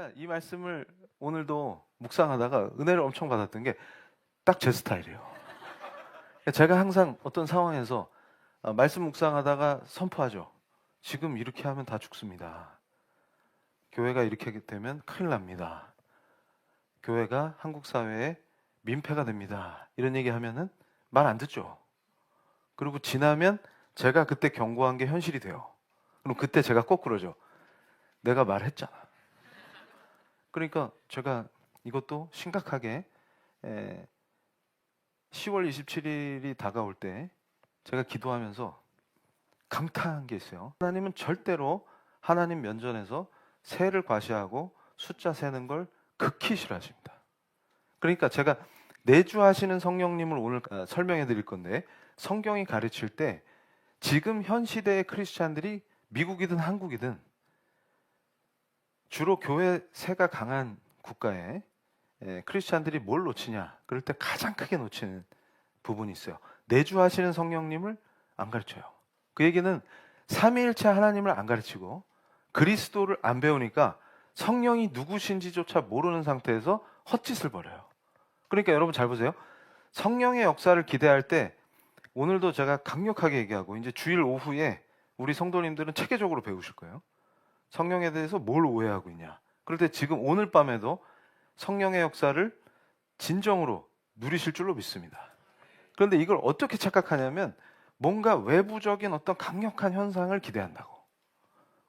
제가 이 말씀을 오늘도 묵상하다가 은혜를 엄청 받았던 게 딱 제 스타일이에요. 제가 항상 어떤 상황에서 말씀 묵상하다가 선포하죠. 지금 이렇게 하면 다 죽습니다. 교회가 이렇게 되면 큰일 납니다. 교회가 한국 사회에 민폐가 됩니다. 이런 얘기 하면은 말 안 듣죠. 그리고 지나면 제가 그때 경고한 게 현실이 돼요. 그럼 그때 제가 꼭 그러죠. 내가 말했잖아. 그러니까 제가 이것도 심각하게 10월 27일이 다가올 때 제가 기도하면서 감탄한 게 있어요. 하나님은 절대로 하나님 면전에서 세를 과시하고 숫자 세는 걸 극히 싫어하십니다. 그러니까 제가 내주하시는 성령님을 오늘 설명해 드릴 건데, 성경이 가르칠 때 지금 현 시대의 크리스찬들이 미국이든 한국이든 주로 교회 세가 강한 국가에 크리스찬들이 뭘 놓치냐, 그럴 때 가장 크게 놓치는 부분이 있어요. 내주하시는 성령님을 안 가르쳐요. 그 얘기는 삼위일체 하나님을 안 가르치고 그리스도를 안 배우니까 성령이 누구신지조차 모르는 상태에서 헛짓을 벌여요. 그러니까 여러분 잘 보세요. 성령의 역사를 기대할 때 오늘도 제가 강력하게 얘기하고, 이제 주일 오후에 우리 성도님들은 체계적으로 배우실 거예요. 성령에 대해서 뭘 오해하고 있냐. 그럴 때 지금 오늘 밤에도 성령의 역사를 진정으로 누리실 줄로 믿습니다. 그런데 이걸 어떻게 착각하냐면 뭔가 외부적인 어떤 강력한 현상을 기대한다고.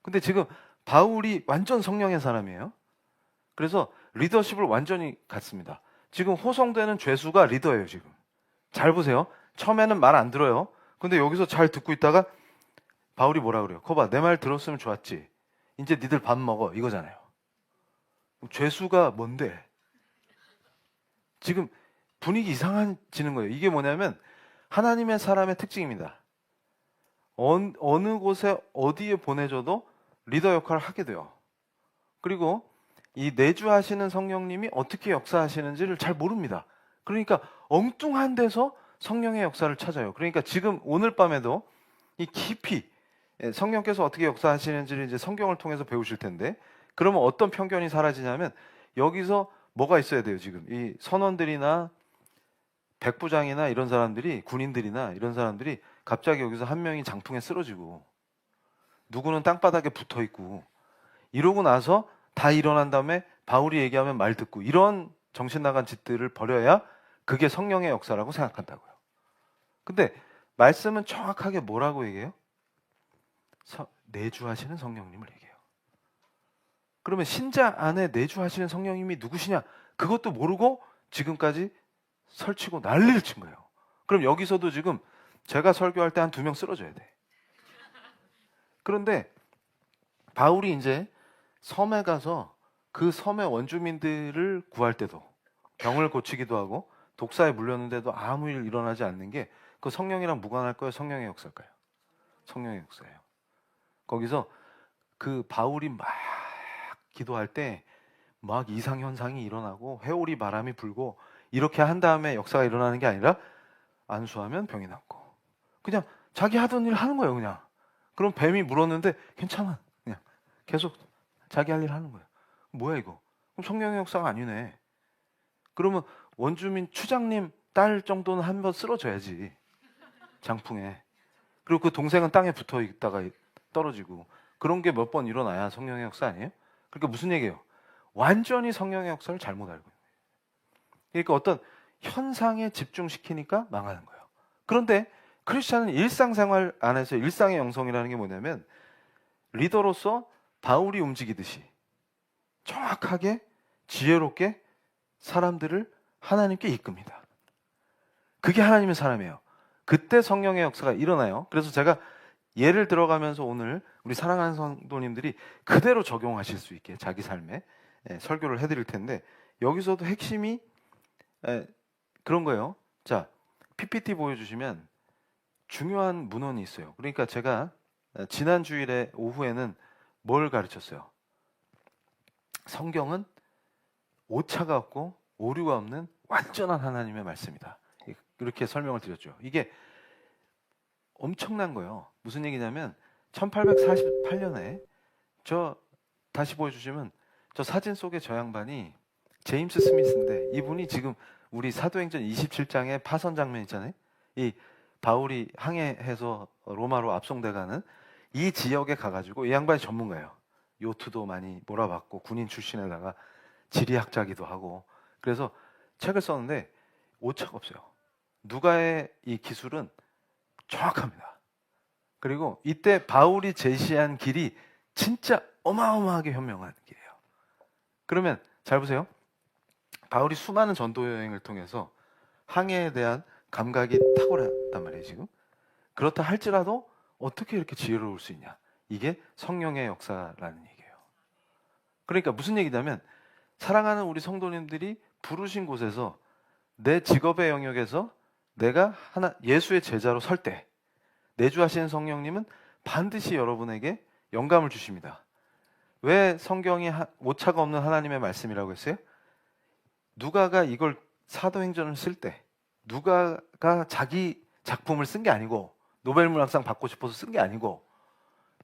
근데 지금 바울이 완전 성령의 사람이에요. 그래서 리더십을 완전히 갖습니다. 지금 호송되는 죄수가 리더예요. 지금 잘 보세요. 처음에는 말 안 들어요. 근데 여기서 잘 듣고 있다가 바울이 뭐라 그래요? 거봐, 내 말 들었으면 좋았지. 이제 니들 밥 먹어, 이거잖아요. 죄수가 뭔데? 지금 분위기 이상해지는 거예요. 이게 뭐냐면 하나님의 사람의 특징입니다. 어느 곳에 어디에 보내줘도 리더 역할을 하게 돼요. 그리고 이 내주하시는 성령님이 어떻게 역사하시는지를 잘 모릅니다. 그러니까 엉뚱한 데서 성령의 역사를 찾아요. 그러니까 지금 오늘 밤에도 이 깊이 성령께서 어떻게 역사하시는지를 이제 성경을 통해서 배우실 텐데, 그러면 어떤 편견이 사라지냐면 여기서 뭐가 있어야 돼요. 지금 이 선원들이나 백부장이나 이런 사람들이, 군인들이나 이런 사람들이 갑자기 여기서 한 명이 장풍에 쓰러지고 누구는 땅바닥에 붙어 있고 이러고 나서 다 일어난 다음에 바울이 얘기하면 말 듣고, 이런 정신 나간 짓들을 벌여야 그게 성령의 역사라고 생각한다고요. 근데 말씀은 정확하게 뭐라고 얘기해요? 내주하시는 성령님을 얘기해요. 그러면 신자 안에 내주하시는 성령님이 누구시냐? 그것도 모르고 지금까지 설치고 난리를 친 거예요. 그럼 여기서도 지금 제가 설교할 때 한 2명 쓰러져야 돼. 그런데 바울이 이제 섬에 가서 그 섬의 원주민들을 구할 때도, 병을 고치기도 하고 독사에 물렸는데도 아무 일 일어나지 않는 게 그 성령이랑 무관할 거예요? 성령의 역사일까요? 성령의 역사예요. 거기서 그 바울이 막 기도할 때 막 이상현상이 일어나고 회오리 바람이 불고 이렇게 한 다음에 역사가 일어나는 게 아니라 안수하면 병이 낫고, 그냥 자기 하던 일 하는 거예요. 그냥. 그럼 뱀이 물었는데 괜찮아, 그냥 계속 자기 할 일 하는 거예요. 뭐야 이거? 그럼 성령의 역사가 아니네. 그러면 원주민 추장님 딸 정도는 한 번 쓰러져야지, 장풍에. 그리고 그 동생은 땅에 붙어 있다가 떨어지고, 그런 게 몇 번 일어나야 성령의 역사 아니에요? 그러니까 무슨 얘기예요? 완전히 성령의 역사를 잘못 알고 있는 거예요. 그러니까 어떤 현상에 집중시키니까 망하는 거예요. 그런데 크리스찬은 일상생활 안에서 일상의 영성이라는 게 뭐냐면 리더로서 바울이 움직이듯이 정확하게 지혜롭게 사람들을 하나님께 이끕니다. 그게 하나님의 사람이에요. 그때 성령의 역사가 일어나요. 그래서 제가 예를 들어가면서 오늘 우리 사랑하는 성도님들이 그대로 적용하실 수 있게 자기 삶에 설교를 해드릴 텐데, 여기서도 핵심이 그런 거예요. 자, PPT 보여주시면 중요한 문헌이 있어요. 그러니까 제가 지난 주일에 오후에는 뭘 가르쳤어요? 성경은 오차가 없고 오류가 없는 완전한 하나님의 말씀이다. 이렇게 설명을 드렸죠. 이게 엄청난 거예요. 무슨 얘기냐면 1848년에, 저 다시 보여주시면 저 사진 속에 저 양반이 제임스 스미스인데 이분이 지금 우리 사도행전 27장의 파선 장면 있잖아요. 이 바울이 항해해서 로마로 압송돼가는 이 지역에 가가지고 이 양반이 전문가예요. 요트도 많이 몰아봤고 군인 출신에다가 지리학자기도 하고 그래서 책을 썼는데 오차가 없어요. 누가의 이 기술은 정확합니다. 그리고 이때 바울이 제시한 길이 진짜 어마어마하게 현명한 길이에요. 그러면 잘 보세요. 바울이 수많은 전도 여행을 통해서 항해에 대한 감각이 탁월했단 말이에요, 지금. 그렇다 할지라도 어떻게 이렇게 지혜로울 수 있냐? 이게 성령의 역사라는 얘기예요. 그러니까 무슨 얘기냐면 사랑하는 우리 성도님들이 부르신 곳에서 내 직업의 영역에서 내가 예수의 제자로 설 때 내주하시는 성령님은 반드시 여러분에게 영감을 주십니다. 왜 성경이 오차가 없는 하나님의 말씀이라고 했어요? 누가가 이걸 사도행전을 쓸 때 누가가 자기 작품을 쓴 게 아니고 노벨문학상 받고 싶어서 쓴 게 아니고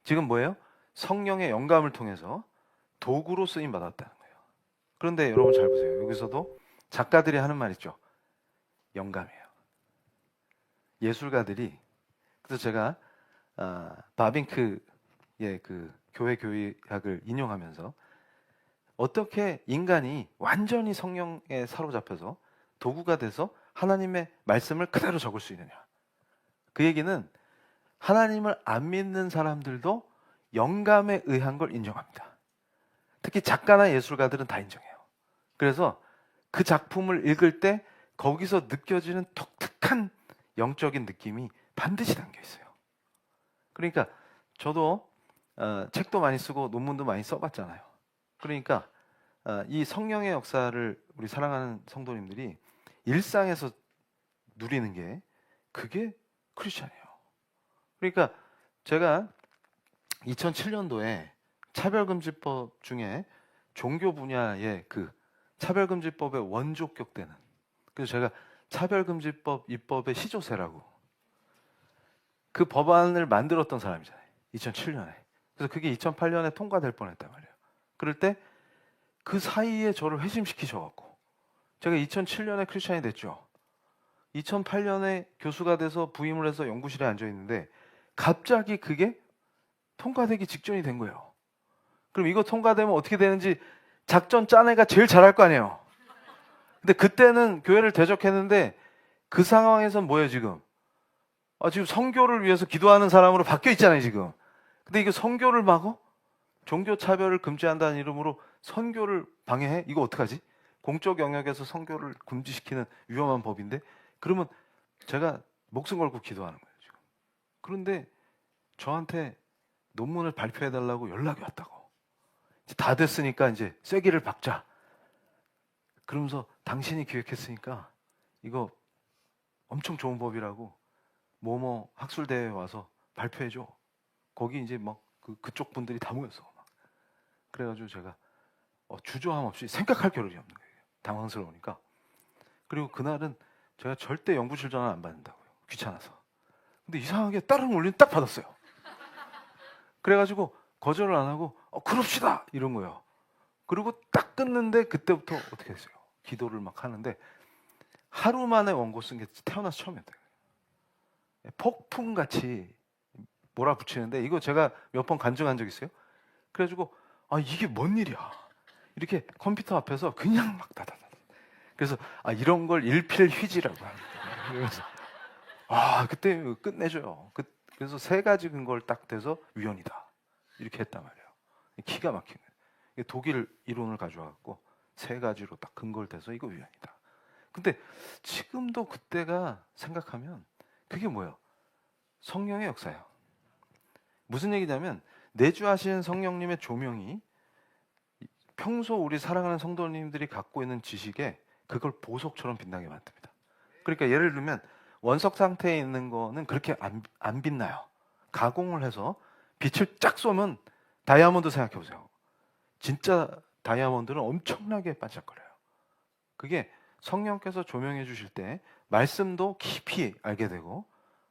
지금 뭐예요? 성령의 영감을 통해서 도구로 쓰임 받았다는 거예요. 그런데 여러분 잘 보세요. 여기서도 작가들이 하는 말 있죠. 영감이에요. 예술가들이 그래서 제가 바빙크의 그 교회 교의학을 인용하면서 어떻게 인간이 완전히 성령에 사로잡혀서 도구가 돼서 하나님의 말씀을 그대로 적을 수 있느냐. 그 얘기는 하나님을 안 믿는 사람들도 영감에 의한 걸 인정합니다. 특히 작가나 예술가들은 다 인정해요. 그래서 그 작품을 읽을 때 거기서 느껴지는 독특한 영적인 느낌이 반드시 담겨 있어요. 그러니까 저도 책도 많이 쓰고 논문도 많이 써봤잖아요. 그러니까 이 성령의 역사를 우리 사랑하는 성도님들이 일상에서 누리는 게 그게 크리스찬이에요. 그러니까 제가 2007년도에 차별금지법 중에 종교 분야의 그 차별금지법의 원조격되는 그래서 제가 차별금지법 입법의 시조세라고 그 법안을 만들었던 사람이잖아요. 2007년에. 그래서 그게 2008년에 통과될 뻔했단 말이에요. 그럴 때 그 사이에 저를 회심시키셔갖고 제가 2007년에 크리스찬이 됐죠. 2008년에 교수가 돼서 부임을 해서 연구실에 앉아있는데 갑자기 그게 통과되기 직전이 된 거예요. 그럼 이거 통과되면 어떻게 되는지 작전 짠 애가 제일 잘할 거 아니에요. 근데 그때는 교회를 대적했는데 그 상황에선 뭐예요 지금? 지금 선교를 위해서 기도하는 사람으로 바뀌어 있잖아요 지금. 근데 이거 선교를 막어? 종교 차별을 금지한다는 이름으로 선교를 방해해? 이거 어떡하지? 공적 영역에서 선교를 금지시키는 위험한 법인데 그러면 제가 목숨 걸고 기도하는 거예요 지금. 그런데 저한테 논문을 발표해달라고 연락이 왔다고. 이제 다 됐으니까 이제 쐐기를 박자. 그러면서 당신이 기획했으니까 이거 엄청 좋은 법이라고 뭐뭐 학술대회에 와서 발표해줘. 거기 이제 막 그쪽 분들이 다 모였어. 막. 그래가지고 제가 주저함 없이 생각할 겨를이 없는 거예요. 당황스러우니까. 그리고 그날은 제가 절대 연구실 전화 안 받는다고요. 귀찮아서. 근데 이상하게 다른 올리는 딱 받았어요. 그래가지고 거절을 안 하고 그럽시다 이런 거예요. 그리고 딱 끊는데 그때부터 어떻게 했어요? 기도를 막 하는데 하루 만에 원고 쓴 게 태어나서 처음이었어요. 폭풍같이 몰아붙이는데 이거 제가 몇 번 간증한 적 있어요. 그래가지고 이게 뭔 일이야. 이렇게 컴퓨터 앞에서 그냥 막 다다다. 그래서 이런 걸 일필휘지라고 합니다. 그래서 그때 끝내줘요. 그래서 세 가지 근거를 딱 대서 위헌이다. 이렇게 했단 말이에요. 기가 막히네. 독일 이론을 가져와갖고 세 가지로 딱 근거를 대서 이거 위헌이다. 근데 지금도 그때가 생각하면 그게 뭐예요? 성령의 역사예요. 무슨 얘기냐면 내주하신 성령님의 조명이 평소 우리 사랑하는 성도님들이 갖고 있는 지식에 그걸 보석처럼 빛나게 만듭니다. 그러니까 예를 들면 원석 상태에 있는 거는 그렇게 안 빛나요. 가공을 해서 빛을 쫙 쏘면 다이아몬드 생각해 보세요. 진짜 다이아몬드는 엄청나게 반짝거려요. 그게 성령께서 조명해 주실 때 말씀도 깊이 알게 되고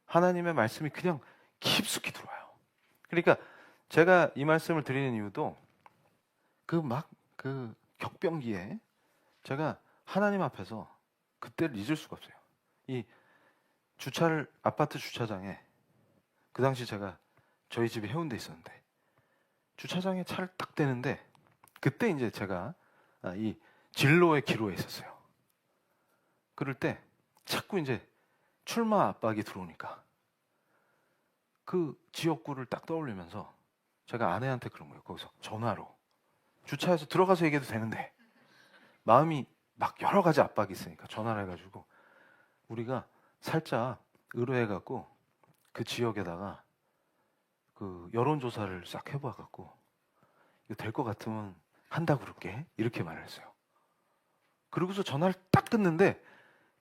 하나님의 말씀이 그냥 깊숙이 들어와요. 그러니까 제가 이 말씀을 드리는 이유도 그 격변기에 제가 하나님 앞에서 그때를 잊을 수가 없어요. 이 주차를 아파트 주차장에 그 당시 제가 저희 집이 해운대에 있었는데 주차장에 차를 딱 대는데 그때 이제 제가 이 진로의 기로에 있었어요. 그럴 때 자꾸 이제 출마 압박이 들어오니까 그 지역구를 딱 떠올리면서 제가 아내한테 그런 거예요. 거기서 전화로 주차해서 들어가서 얘기해도 되는데 마음이 막 여러 가지 압박이 있으니까 전화를 해가지고 우리가 살짝 의뢰해갖고 그 지역에다가 그 여론조사를 싹 해봐갖고 이거 될 것 같으면 한다고 그럴게 이렇게 말을 했어요. 그러고서 전화를 딱 끊는데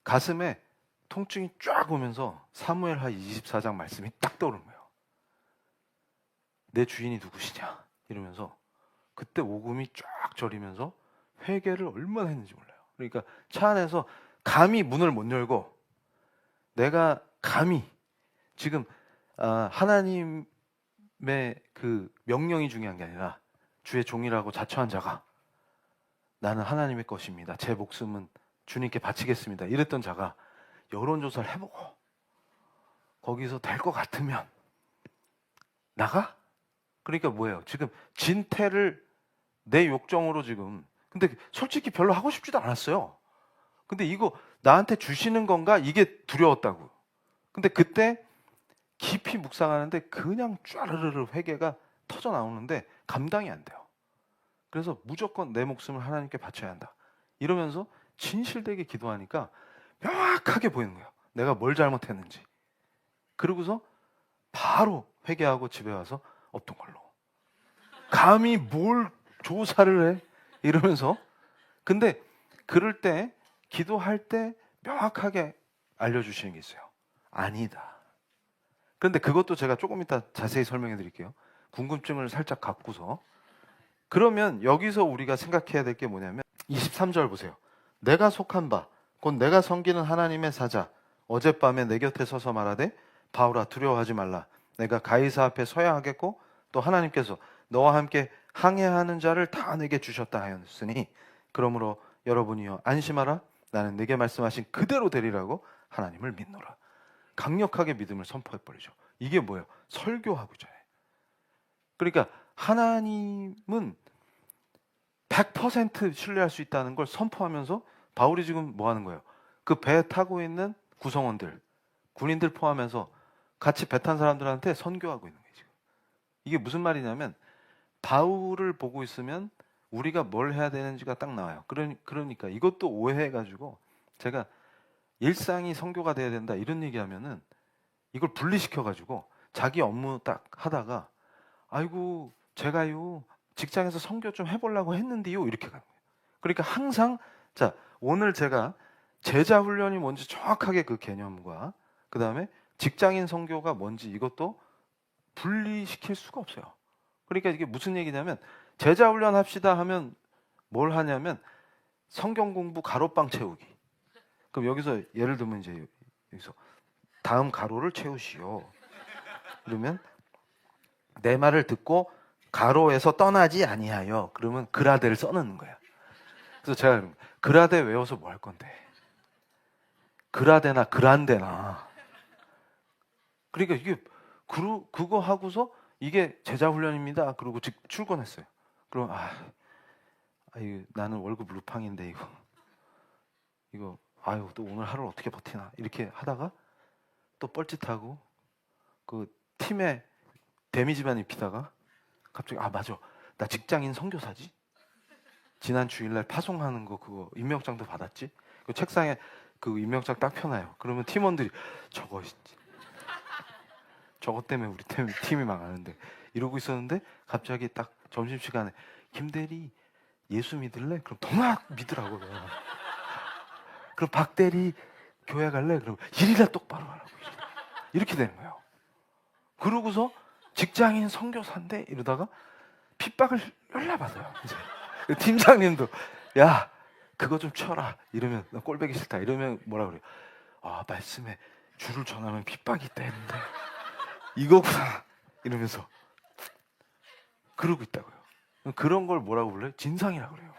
가슴에 통증이 쫙 오면서 사무엘하 24장 말씀이 딱 떠오른 거예요. 내 주인이 누구시냐 이러면서 그때 오금이 쫙 저리면서 회개를 얼마나 했는지 몰라요. 그러니까 차 안에서 감히 문을 못 열고 내가 감히 지금 하나님의 그 명령이 중요한 게 아니라 주의 종이라고 자처한 자가 나는 하나님의 것입니다. 제 목숨은 주님께 바치겠습니다. 이랬던 자가 여론조사를 해보고 거기서 될 것 같으면 나가? 그러니까 뭐예요? 지금 진퇴를 내 욕정으로 지금 근데 솔직히 별로 하고 싶지도 않았어요. 근데 이거 나한테 주시는 건가? 이게 두려웠다고. 근데 그때 깊이 묵상하는데 그냥 쫘르르르 회개가 터져 나오는데 감당이 안 돼요. 그래서 무조건 내 목숨을 하나님께 바쳐야 한다. 이러면서 진실되게 기도하니까 명확하게 보이는 거예요. 내가 뭘 잘못했는지. 그러고서 바로 회개하고 집에 와서 없던 걸로. 감히 뭘 조사를 해? 이러면서. 근데 그럴 때 기도할 때 명확하게 알려주시는 게 있어요. 아니다. 그런데 그것도 제가 조금 이따 자세히 설명해 드릴게요. 궁금증을 살짝 갖고서. 그러면 여기서 우리가 생각해야 될 게 뭐냐면 23절 보세요. 내가 속한 바 곧 내가 섬기는 하나님의 사자 어젯밤에 내 곁에 서서 말하되 바울아 두려워하지 말라. 내가 가이사 앞에 서야 하겠고 또 하나님께서 너와 함께 항해하는 자를 다 내게 주셨다 하였으니 그러므로 여러분이여 안심하라. 나는 내게 말씀하신 그대로 되리라고 하나님을 믿노라. 강력하게 믿음을 선포해버리죠. 이게 뭐예요? 설교하고 있잖아요. 그러니까 하나님은 100% 신뢰할 수 있다는 걸 선포하면서 바울이 지금 뭐 하는 거예요? 그 배 타고 있는 구성원들, 군인들 포함해서 같이 배 탄 사람들한테 선교하고 있는 거예요. 지금. 이게 무슨 말이냐면 바울을 보고 있으면 우리가 뭘 해야 되는지가 딱 나와요. 그러니까 이것도 오해해가지고 제가 일상이 선교가 돼야 된다 이런 얘기하면은 이걸 분리시켜가지고 자기 업무 딱 하다가 아이고 제가요 직장에서 선교 좀 해보려고 했는데요 이렇게 가는 거예요. 그러니까 항상 자 오늘 제가 제자 훈련이 뭔지 정확하게 그 개념과 그 다음에 직장인 선교가 뭔지 이것도 분리시킬 수가 없어요. 그러니까 이게 무슨 얘기냐면 제자 훈련 합시다 하면 뭘 하냐면 성경 공부 가로빵 채우기. 그럼 여기서 예를 들면 이제 여기서 다음 가로를 채우시오. 그러면 내 말을 듣고 가로에서 떠나지 아니하여 그러면 그라데를 써놓는 거야. 그래서 제가 그라데 외워서 뭐 할 건데? 그라데나 그란데나. 그러니까 이게 그거 하고서 이게 제자 훈련입니다. 그러고 출근했어요. 그럼 이거 나는 월급 루팡인데 이거 아유 또 오늘 하루 어떻게 버티나 이렇게 하다가 또 뻘짓하고 그 팀에 데미지만 입히다가 갑자기 맞아 나 직장인 선교사지 지난 주일날 파송하는 거 그거 임명장도 받았지 그 책상에 그 임명장 딱 펴놔요. 그러면 팀원들이 저거 때문에 우리 팀이 망하는데 이러고 있었는데 갑자기 딱 점심시간에 김대리 예수 믿을래? 그럼 더 막 믿으라고. 그럼 박대리 교회 갈래? 그럼 일이나 똑바로 하라고. 이렇게 되는 거예요. 그러고서 직장인 선교사인데 이러다가 핍박을 열나받아요. 이제 팀장님도 야 그거 좀 쳐라 이러면 나 꼴보기 싫다 이러면 뭐라 그래요? 말씀에 주를 전하면 핍박이 있다 했는데 이거구나 이러면서 그러고 있다고요. 그런 걸 뭐라고 불러요? 진상이라고 그래요.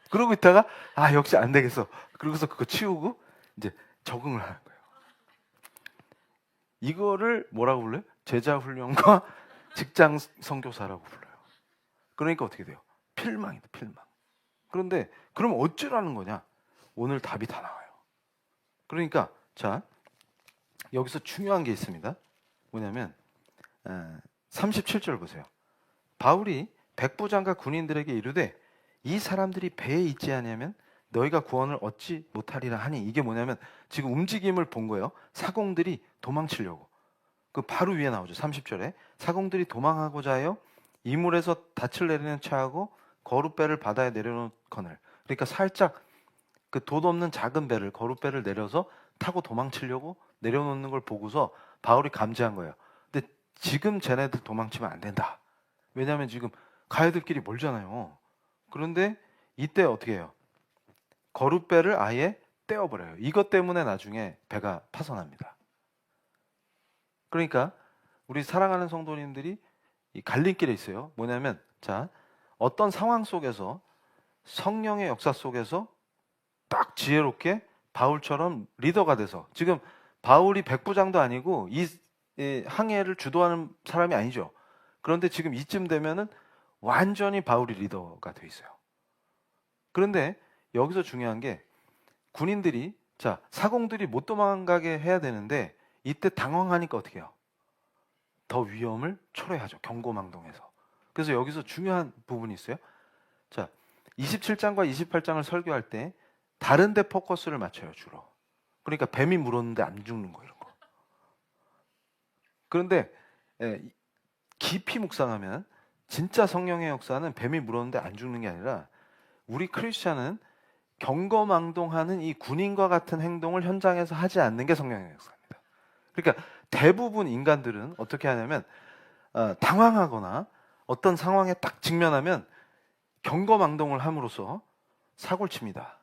그러고 있다가 역시 안 되겠어. 그러고서 그거 치우고 이제 적응을 하는 거예요. 이거를 뭐라고 불러요? 제자 훈련과 직장 선교사라고 불러요. 그러니까 어떻게 돼요? 필망이다, 필망. 그런데 그럼 어쩌라는 거냐? 오늘 답이 다 나와요. 그러니까 자, 여기서 중요한 게 있습니다. 뭐냐면 37절 보세요. 바울이 백부장과 군인들에게 이르되 이 사람들이 배에 있지 아니하면 너희가 구원을 얻지 못하리라 하니, 이게 뭐냐면 지금 움직임을 본 거예요. 사공들이 도망치려고. 그 바로 위에 나오죠. 30절에 사공들이 도망하고자 하여 이물에서 닻을 내리는 차하고 거룻배를 바다에 내려놓거늘. 그러니까 살짝 그 돛 없는 작은 배를, 거룻배를 내려서 타고 도망치려고 내려놓는 걸 보고서 바울이 감지한 거예요. 근데 지금 쟤네들 도망치면 안 된다. 왜냐하면 지금 가야 될 길이 멀잖아요. 그런데 이때 어떻게 해요? 거룻배를 아예 떼어버려요. 이것 때문에 나중에 배가 파손합니다. 그러니까 우리 사랑하는 성도님들이 이 갈림길에 있어요. 뭐냐면 자, 어떤 상황 속에서 성령의 역사 속에서 딱 지혜롭게 바울처럼 리더가 돼서, 지금 바울이 백부장도 아니고 이 항해를 주도하는 사람이 아니죠. 그런데 지금 이쯤 되면은 완전히 바울이 리더가 돼 있어요. 그런데 여기서 중요한 게 군인들이 자, 사공들이 못 도망가게 해야 되는데 이때 당황하니까 어떻게 해요? 더 위험을 초래하죠. 경고망동해서. 그래서 여기서 중요한 부분이 있어요. 자, 27장과 28장을 설교할 때 다른 데 포커스를 맞춰요, 주로. 그러니까 뱀이 물었는데 안 죽는 거, 이런 거. 그런데 깊이 묵상하면 진짜 성령의 역사는 뱀이 물었는데 안 죽는 게 아니라 우리 크리스찬은 경거망동하는 이 군인과 같은 행동을 현장에서 하지 않는 게 성령의 역사입니다. 그러니까 대부분 인간들은 어떻게 하냐면 당황하거나 어떤 상황에 딱 직면하면 경거망동을 함으로써 사고를 칩니다.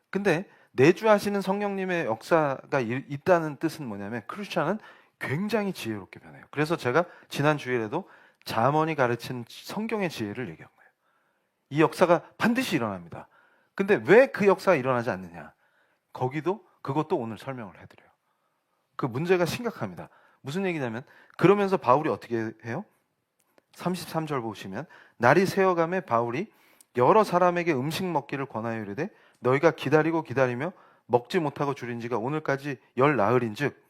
근데 내주하시는 성령님의 역사가 있다는 뜻은 뭐냐면 크리스찬은 굉장히 지혜롭게 변해요. 그래서 제가 지난 주일에도 잠언이 가르친 성경의 지혜를 얘기한 거예요. 이 역사가 반드시 일어납니다. 근데 왜 그 역사가 일어나지 않느냐? 그것도 오늘 설명을 해드려요. 그 문제가 심각합니다. 무슨 얘기냐면 그러면서 바울이 어떻게 해요? 33절 보시면 날이 새어가매 바울이 여러 사람에게 음식 먹기를 권하여 이르되 너희가 기다리고 기다리며 먹지 못하고 줄인 지가 오늘까지 열 나흘인즉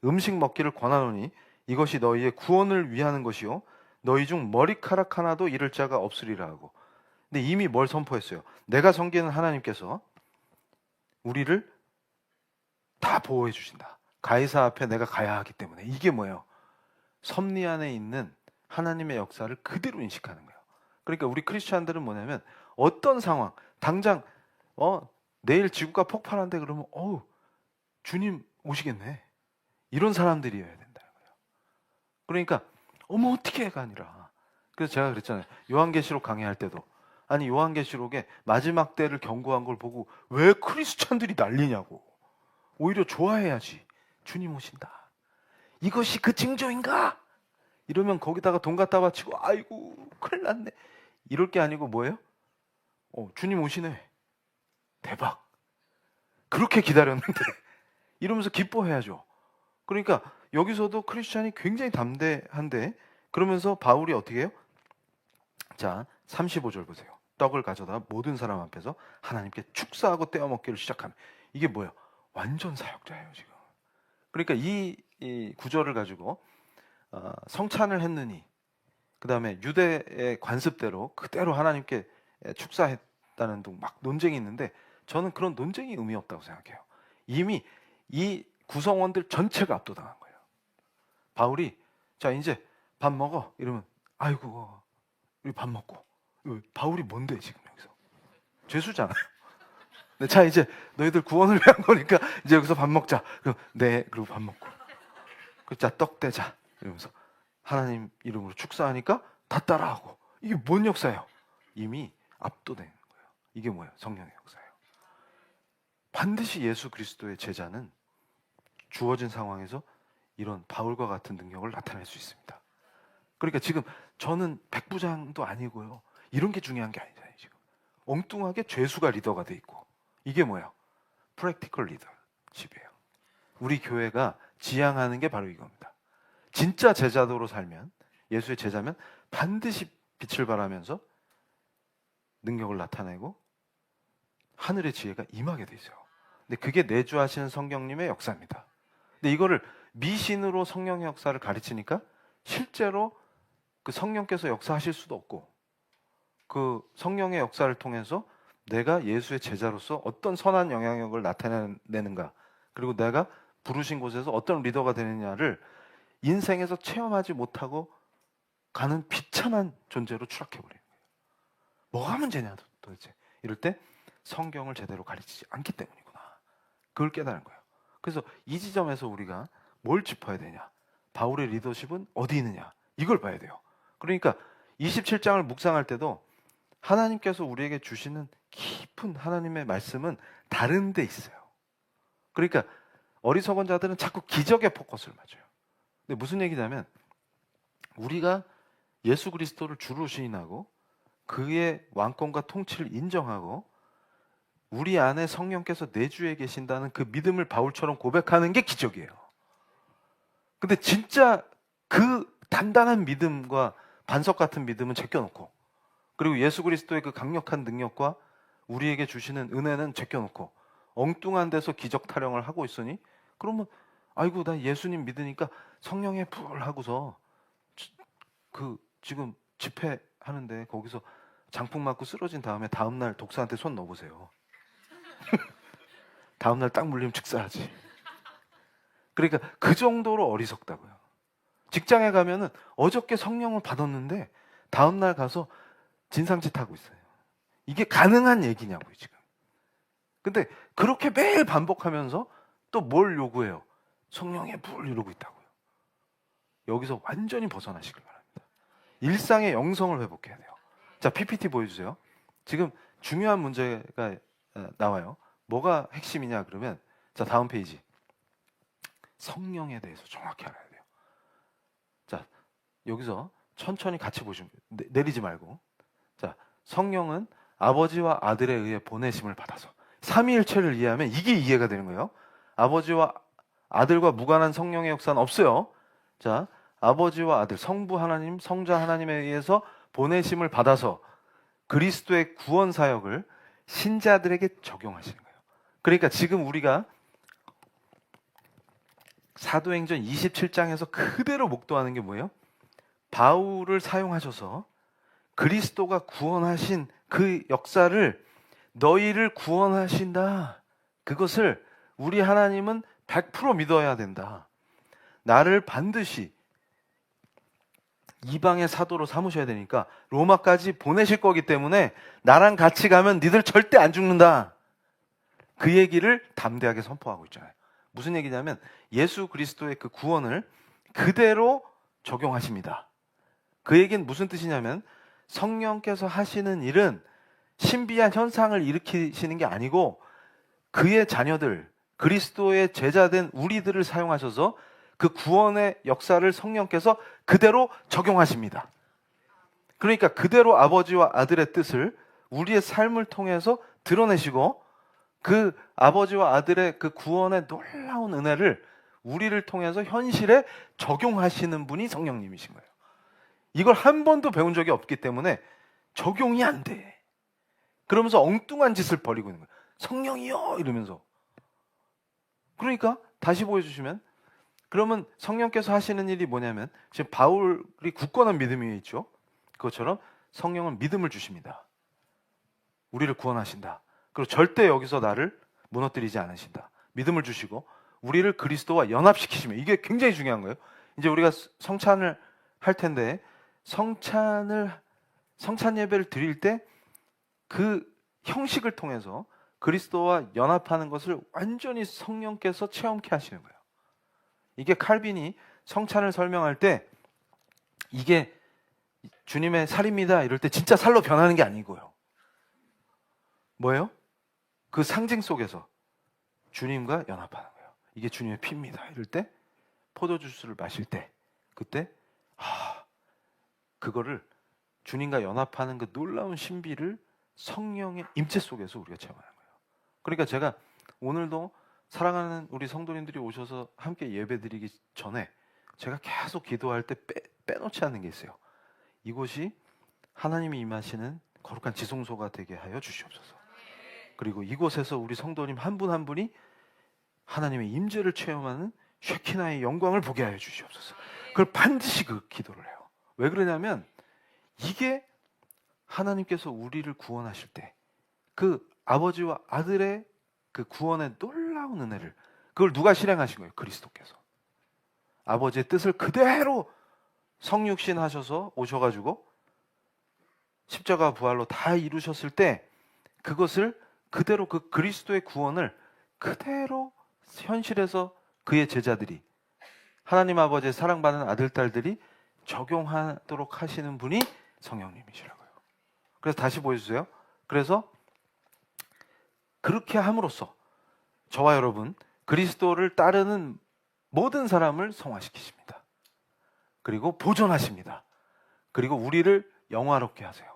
음식 먹기를 권하노니 이것이 너희의 구원을 위하는 것이요 너희 중 머리카락 하나도 잃을 자가 없으리라 하고. 근데 이미 뭘 선포했어요? 내가 섬기는 하나님께서 우리를 다 보호해 주신다. 가이사 앞에 내가 가야 하기 때문에. 이게 뭐예요? 섭리 안에 있는 하나님의 역사를 그대로 인식하는 거예요. 그러니까 우리 크리스찬들은 뭐냐면 어떤 상황, 당장 내일 지구가 폭발한대 그러면 주님 오시겠네. 이런 사람들이어야 된다는 거예요. 그러니까 어머 어떻게 해가 아니라. 그래서 제가 그랬잖아요. 요한계시록 강의할 때도 아니 요한계시록에 마지막 때를 경고한 걸 보고 왜 크리스찬들이 난리냐고. 오히려 좋아해야지. 주님 오신다. 이것이 그 징조인가? 이러면 거기다가 돈 갖다 바치고 아이고 큰일 났네. 이럴 게 아니고 뭐예요? 주님 오시네. 대박. 그렇게 기다렸는데 이러면서 기뻐해야죠. 그러니까 여기서도 크리스찬이 굉장히 담대한데 그러면서 바울이 어떻게 해요? 자, 35절 보세요. 떡을 가져다 모든 사람 앞에서 하나님께 축사하고 떼어 먹기를 시작하면 이게 뭐예요? 완전 사역자예요 지금. 그러니까 이 구절을 가지고 성찬을 했느니 그 다음에 유대의 관습대로 그대로 하나님께 축사했다는 등 막 논쟁이 있는데 저는 그런 논쟁이 의미 없다고 생각해요. 이미 이 구성원들 전체가 압도당한 거예요. 바울이 자 이제 밥 먹어 이러면 아이고 우리 밥 먹고. 바울이 뭔데 지금 여기서 죄수잖아요. 네, 자 이제 너희들 구원을 위한 거니까 이제 여기서 밥 먹자. 그럼 네 그리고 밥 먹고. 자 떡 떼자 이러면서 하나님 이름으로 축사하니까 다 따라하고. 이게 뭔 역사예요? 이미 압도된 거예요. 이게 뭐예요? 성령의 역사예요. 반드시 예수 그리스도의 제자는 주어진 상황에서 이런 바울과 같은 능력을 나타낼 수 있습니다. 그러니까 지금 저는 백부장도 아니고요. 이런 게 중요한 게 아니잖아요. 지금 엉뚱하게 죄수가 리더가 돼 있고. 이게 뭐예요? 프랙티컬 리더십이에요. 우리 교회가 지향하는 게 바로 이겁니다. 진짜 제자도로 살면, 예수의 제자면 반드시 빛을 발하면서 능력을 나타내고 하늘의 지혜가 임하게 돼 있어요. 근데 그게 내주하시는 성령님의 역사입니다. 근데 이거를 미신으로 성령의 역사를 가르치니까 실제로 그 성령께서 역사하실 수도 없고, 그 성령의 역사를 통해서 내가 예수의 제자로서 어떤 선한 영향력을 나타내는가, 그리고 내가 부르신 곳에서 어떤 리더가 되느냐를 인생에서 체험하지 못하고 가는 비참한 존재로 추락해버리는 거예요. 뭐가 문제냐 도대체. 이럴 때 성경을 제대로 가르치지 않기 때문이구나. 그걸 깨달은 거예요. 그래서 이 지점에서 우리가 뭘 짚어야 되냐, 바울의 리더십은 어디 있느냐, 이걸 봐야 돼요. 그러니까 27장을 묵상할 때도 하나님께서 우리에게 주시는 깊은 하나님의 말씀은 다른 데 있어요. 그러니까 어리석은 자들은 자꾸 기적에 포커스를 맞춰요. 근데 무슨 얘기냐면, 우리가 예수 그리스도를 주로 시인하고 그의 왕권과 통치를 인정하고 우리 안에 성령께서 내주에 계신다는 그 믿음을 바울처럼 고백하는 게 기적이에요. 근데 진짜 그 단단한 믿음과 반석 같은 믿음은 제껴놓고, 그리고 예수 그리스도의 그 강력한 능력과 우리에게 주시는 은혜는 제껴놓고 엉뚱한 데서 기적 타령을 하고 있으니, 그러면 아이고 나 예수님 믿으니까 성령에 불 하고서 그 지금 집회하는데 거기서 장풍 맞고 쓰러진 다음에 다음날 독사한테 손 넣어보세요. 다음날 딱 물리면 즉사하지. 그러니까 그 정도로 어리석다고요. 직장에 가면은 어저께 성령을 받았는데 다음날 가서 진상짓 하고 있어요. 이게 가능한 얘기냐고요 지금. 근데 그렇게 매일 반복하면서 또 뭘 요구해요? 성령의 불 이러고 있다고요. 여기서 완전히 벗어나시길 바랍니다. 일상의 영성을 회복해야 돼요. 자, PPT 보여주세요. 지금 중요한 문제가 나와요. 뭐가 핵심이냐 그러면, 자 다음 페이지. 성령에 대해서 정확히 알아야 돼요. 자, 여기서 천천히 같이 보시면, 내리지 말고. 자, 성령은 아버지와 아들에 의해 보내심을 받아서, 삼위일체를 이해하면 이게 이해가 되는 거예요. 아버지와 아들과 무관한 성령의 역사는 없어요. 자, 아버지와 아들, 성부 하나님, 성자 하나님에 의해서 보내심을 받아서 그리스도의 구원 사역을 신자들에게 적용하시는 거예요. 그러니까 지금 우리가 사도행전 27장에서 그대로 목도하는 게 뭐예요? 바울을 사용하셔서 그리스도가 구원하신 그 역사를 너희를 구원하신다. 그것을 우리 하나님은 100% 믿어야 된다. 나를 반드시 이방의 사도로 삼으셔야 되니까 로마까지 보내실 거기 때문에 나랑 같이 가면 니들 절대 안 죽는다. 그 얘기를 담대하게 선포하고 있잖아요. 무슨 얘기냐면 예수 그리스도의 그 구원을 그대로 적용하십니다. 그 얘기는 무슨 뜻이냐면 성령께서 하시는 일은 신비한 현상을 일으키시는 게 아니고 그의 자녀들, 그리스도의 제자된 우리들을 사용하셔서 그 구원의 역사를 성령께서 그대로 적용하십니다. 그러니까 그대로 아버지와 아들의 뜻을 우리의 삶을 통해서 드러내시고 그 아버지와 아들의 그 구원의 놀라운 은혜를 우리를 통해서 현실에 적용하시는 분이 성령님이신 거예요. 이걸 한 번도 배운 적이 없기 때문에 적용이 안 돼. 그러면서 엉뚱한 짓을 벌이고 있는 거예요. 성령이요 이러면서. 그러니까 다시 보여주시면, 그러면 성령께서 하시는 일이 뭐냐면, 지금 바울이 굳건한 믿음이 있죠. 그것처럼 성령은 믿음을 주십니다. 우리를 구원하신다. 그리고 절대 여기서 나를 무너뜨리지 않으신다. 믿음을 주시고 우리를 그리스도와 연합시키시면, 이게 굉장히 중요한 거예요. 이제 우리가 성찬을 할 텐데 성찬 예배를 드릴 때 그 형식을 통해서 그리스도와 연합하는 것을 완전히 성령께서 체험케 하시는 거예요. 이게 칼빈이 성찬을 설명할 때 이게 주님의 살입니다 이럴 때 진짜 살로 변하는 게 아니고요. 뭐예요? 그 상징 속에서 주님과 연합하는 거예요. 이게 주님의 피입니다 이럴 때, 포도주스를 마실 때 그때 그거를 주님과 연합하는 그 놀라운 신비를 성령의 임재 속에서 우리가 체험하는 거예요. 그러니까 제가 오늘도 사랑하는 우리 성도님들이 오셔서 함께 예배드리기 전에 제가 계속 기도할 때 빼놓지 않는 게 있어요. 이곳이 하나님이 임하시는 거룩한 지성소가 되게 하여 주시옵소서. 그리고 이곳에서 우리 성도님 한 분 한 분이 하나님의 임재를 체험하는 쉐키나의 영광을 보게 하여 주시옵소서. 그걸 반드시 그 기도를 해요. 왜 그러냐면 이게 하나님께서 우리를 구원하실 때 그 아버지와 아들의 그 구원의 놀라운 은혜를 그걸 누가 실행하신 거예요? 그리스도께서. 아버지의 뜻을 그대로 성육신 하셔서 오셔가지고 십자가 부활로 다 이루셨을 때 그것을 그대로 그 그리스도의 구원을 그대로 현실에서 그의 제자들이 하나님 아버지의 사랑받는 아들, 딸들이 적용하도록 하시는 분이 성령님이시라고요. 그래서 다시 보여주세요. 그래서 그렇게 함으로써 저와 여러분 그리스도를 따르는 모든 사람을 성화시키십니다. 그리고 보존하십니다. 그리고 우리를 영화롭게 하세요.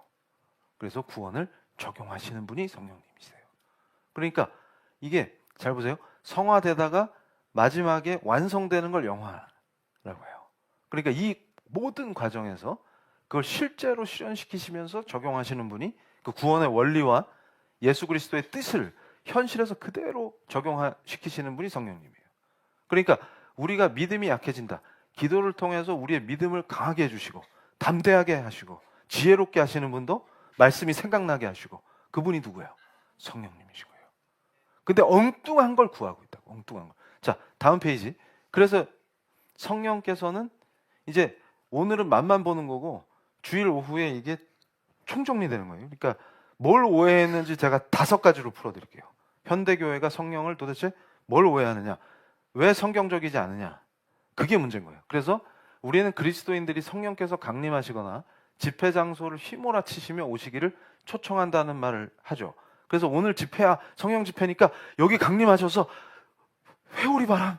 그래서 구원을 적용하시는 분이 성령님이세요. 그러니까 이게 잘 보세요. 성화되다가 마지막에 완성되는 걸 영화라고 해요. 그러니까 이 모든 과정에서 그걸 실제로 실현시키시면서 적용하시는 분이 그 구원의 원리와 예수 그리스도의 뜻을 현실에서 그대로 적용시키시는 분이 성령님이에요. 그러니까 우리가 믿음이 약해진다. 기도를 통해서 우리의 믿음을 강하게 해주시고 담대하게 하시고 지혜롭게 하시는 분도 말씀이 생각나게 하시고 그분이 누구예요? 성령님이시고요. 근데 엉뚱한 걸 구하고 있다고. 엉뚱한 걸. 자, 다음 페이지. 그래서 성령께서는 이제 오늘은 맛만 보는 거고 주일 오후에 이게 총정리되는 거예요. 그러니까 뭘 오해했는지 제가 5가지로 풀어드릴게요. 현대교회가 성령을 도대체 뭘 오해하느냐? 왜 성경적이지 않느냐? 그게 문제인 거예요. 그래서 우리는 그리스도인들이 성령께서 강림하시거나 집회 장소를 휘몰아치시며 오시기를 초청한다는 말을 하죠. 그래서 오늘 집회야 성령 집회니까 여기 강림하셔서 회오리 바람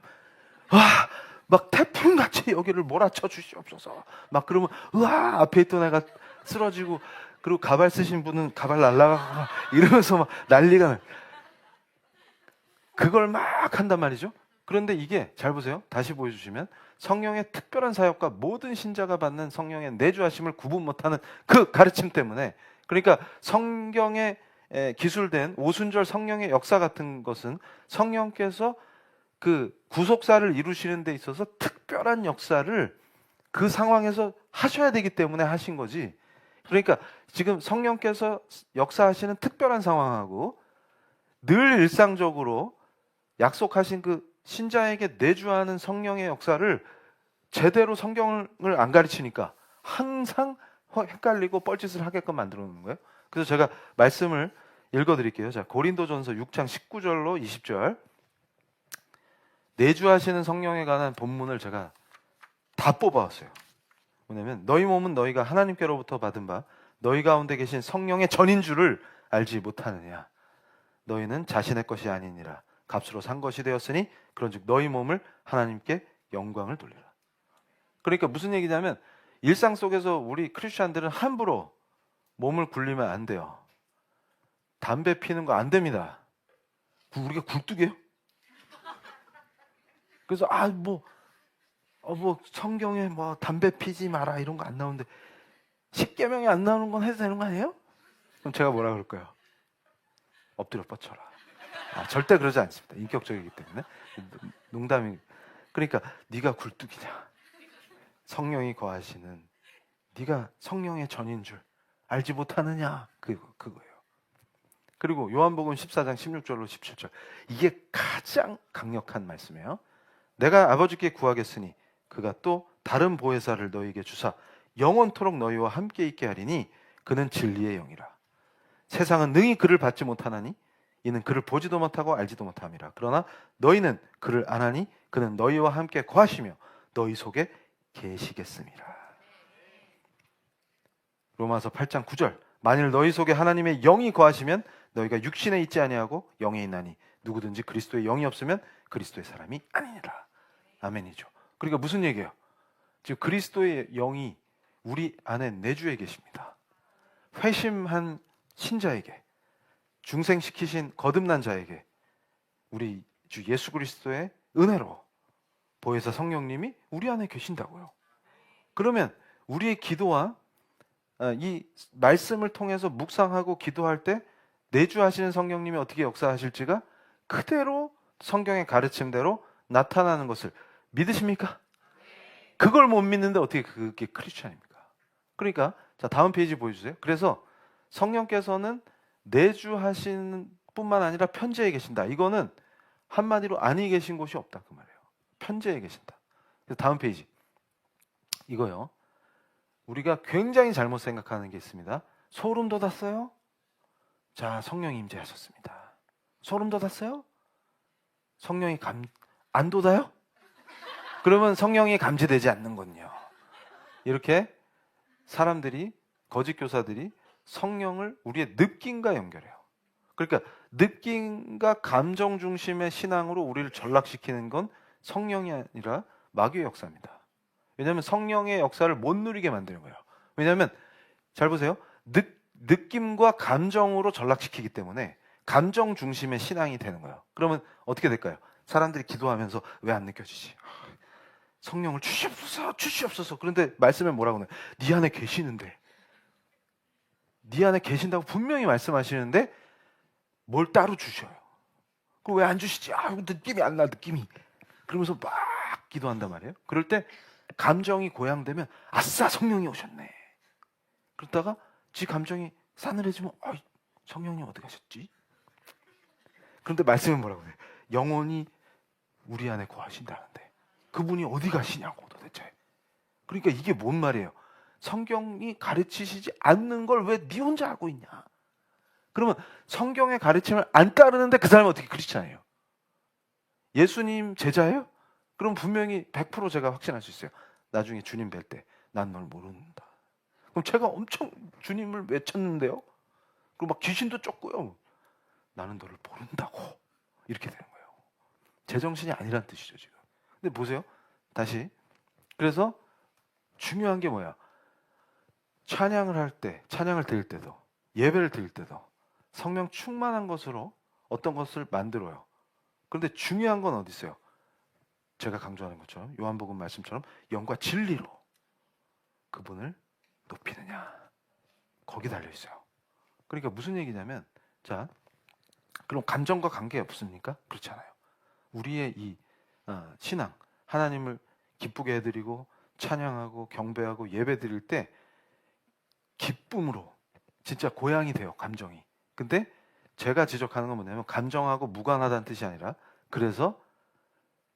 막 태풍같이 여기를 몰아쳐 주시옵소서. 막 그러면 으아 앞에 있던 애가 쓰러지고 그리고 가발 쓰신 분은 가발 날라가고 이러면서 막 난리가 나요. 그걸 막 한단 말이죠. 그런데 이게 잘 보세요. 다시 보여주시면 성령의 특별한 사역과 모든 신자가 받는 성령의 내주하심을 구분 못하는 그 가르침 때문에 그러니까 성경에 기술된 오순절 성령의 역사 같은 것은 성령께서 그 구속사를 이루시는 데 있어서 특별한 역사를 그 상황에서 하셔야 되기 때문에 하신 거지. 그러니까 지금 성령께서 역사하시는 특별한 상황하고 늘 일상적으로 약속하신 그 신자에게 내주하는 성령의 역사를 제대로 성경을 안 가르치니까 항상 헷갈리고 뻘짓을 하게끔 만들어 놓는 거예요. 그래서 제가 말씀을 읽어드릴게요. 자, 고린도전서 6장 19절로 20절 내주하시는 성령에 관한 본문을 제가 다 뽑아왔어요. 뭐냐면 너희 몸은 너희가 하나님께로부터 받은 바 너희 가운데 계신 성령의 전인 줄을 알지 못하느냐. 너희는 자신의 것이 아니니라 값으로 산 것이 되었으니 그런즉 너희 몸을 하나님께 영광을 돌리라. 그러니까 무슨 얘기냐면 일상 속에서 우리 크리스찬들은 함부로 몸을 굴리면 안 돼요. 담배 피는 거 안 됩니다. 우리가 굴뚝이에요? 그래서 성경에 뭐 담배 피지 마라 이런 거 안 나오는데 10계명이 안 나오는 건 해도 되는 거 아니에요? 그럼 제가 뭐라 그럴까요? 엎드려 뻗쳐라. 절대 그러지 않습니다. 인격적이기 때문에. 농담이. 그러니까 네가 굴뚝이냐. 성령이 거하시는 네가 성령의 전인 줄 알지 못하느냐. 그거예요. 그리고 요한복음 14장 16절로 17절. 이게 가장 강력한 말씀이에요. 내가 아버지께 구하겠으니 그가 또 다른 보혜사를 너희에게 주사 영원토록 너희와 함께 있게 하리니 그는 진리의 영이라. 세상은 능히 그를 받지 못하나니 이는 그를 보지도 못하고 알지도 못함이라. 그러나 너희는 그를 아나니 그는 너희와 함께 거하시며 너희 속에 계시겠음이라. 로마서 8장 9절. 만일 너희 속에 하나님의 영이 거하시면 너희가 육신에 있지 아니하고 영에 있나니 누구든지 그리스도의 영이 없으면 그리스도의 사람이 아니니라. 아멘이죠. 그러니까 무슨 얘기예요? 지금 그리스도의 영이 우리 안에 내주에 계십니다. 회심한 신자에게, 중생시키신 거듭난 자에게 우리 주 예수 그리스도의 은혜로 보혜사 성령님이 우리 안에 계신다고요. 그러면 우리의 기도와 이 말씀을 통해서 묵상하고 기도할 때 내주하시는 성령님이 어떻게 역사하실지가 그대로 성경의 가르침대로 나타나는 것을 믿으십니까? 그걸 못 믿는데 어떻게 그게 크리스찬입니까? 그러니까 자, 다음 페이지 보여주세요. 그래서 성령께서는 내주하시는 뿐만 아니라 편재에 계신다. 이거는 한마디로 아니 계신 곳이 없다 그 말이에요. 편재에 계신다. 다음 페이지. 이거요. 우리가 굉장히 잘못 생각하는 게 있습니다. 소름 돋았어요? 자, 성령이 임재하셨습니다. 소름 돋았어요? 성령이 안 돋아요? 그러면 성령이 감지되지 않는군요. 이렇게 사람들이, 거짓 교사들이 성령을 우리의 느낌과 연결해요. 그러니까 느낌과 감정 중심의 신앙으로 우리를 전락시키는 건 성령이 아니라 마귀의 역사입니다. 왜냐하면 성령의 역사를 못 누리게 만드는 거예요. 왜냐하면 잘 보세요. 느낌과 감정으로 전락시키기 때문에 감정 중심의 신앙이 되는 거예요. 그러면 어떻게 될까요? 사람들이 기도하면서 왜 안 느껴지지? 성령을 주시옵소서, 주시옵소서. 그런데 말씀에 뭐라고 하나요? 네 안에 계시는데, 네 안에 계신다고 분명히 말씀하시는데 뭘 따로 주셔요. 그럼 왜 안 주시지? 느낌이 안 나, 느낌이. 그러면서 막 기도한단 말이에요. 그럴 때 감정이 고양되면 아싸, 성령이 오셨네. 그러다가 지 감정이 싸늘해지면 성령님 어디 가셨지? 그런데 말씀은 뭐라고 해요? 영원히 우리 안에 거하신다는데 그분이 어디 가시냐고 도대체. 그러니까 이게 뭔 말이에요? 성경이 가르치시지 않는 걸 왜 네 혼자 하고 있냐? 그러면 성경의 가르침을 안 따르는데 그 사람은 어떻게 크리스찬이에요? 예수님 제자예요? 그럼 분명히 100% 제가 확신할 수 있어요. 나중에 주님 뵐 때 난 널 모른다. 그럼 제가 엄청 주님을 외쳤는데요. 그리고 막 귀신도 쫓고요. 나는 너를 모른다고. 이렇게 되는 거예요. 제정신이 아니란 뜻이죠 지금. 근데 보세요. 다시. 그래서 중요한 게 뭐야? 찬양을 할 때, 찬양을 드릴 때도, 예배를 드릴 때도 성령 충만한 것으로 어떤 것을 만들어요. 그런데 중요한 건 어디 있어요? 제가 강조하는 것처럼 요한복음 말씀처럼 영과 진리로 그분을 높이느냐. 거기 달려 있어요. 그러니까 무슨 얘기냐면, 자, 그럼 감정과 관계 없습니까? 그렇지 않아요. 우리의 이 신앙, 하나님을 기쁘게 해드리고 찬양하고 경배하고 예배드릴 때 기쁨으로 진짜 고양이 돼요, 감정이. 근데 제가 지적하는 건 뭐냐면 감정하고 무관하다는 뜻이 아니라, 그래서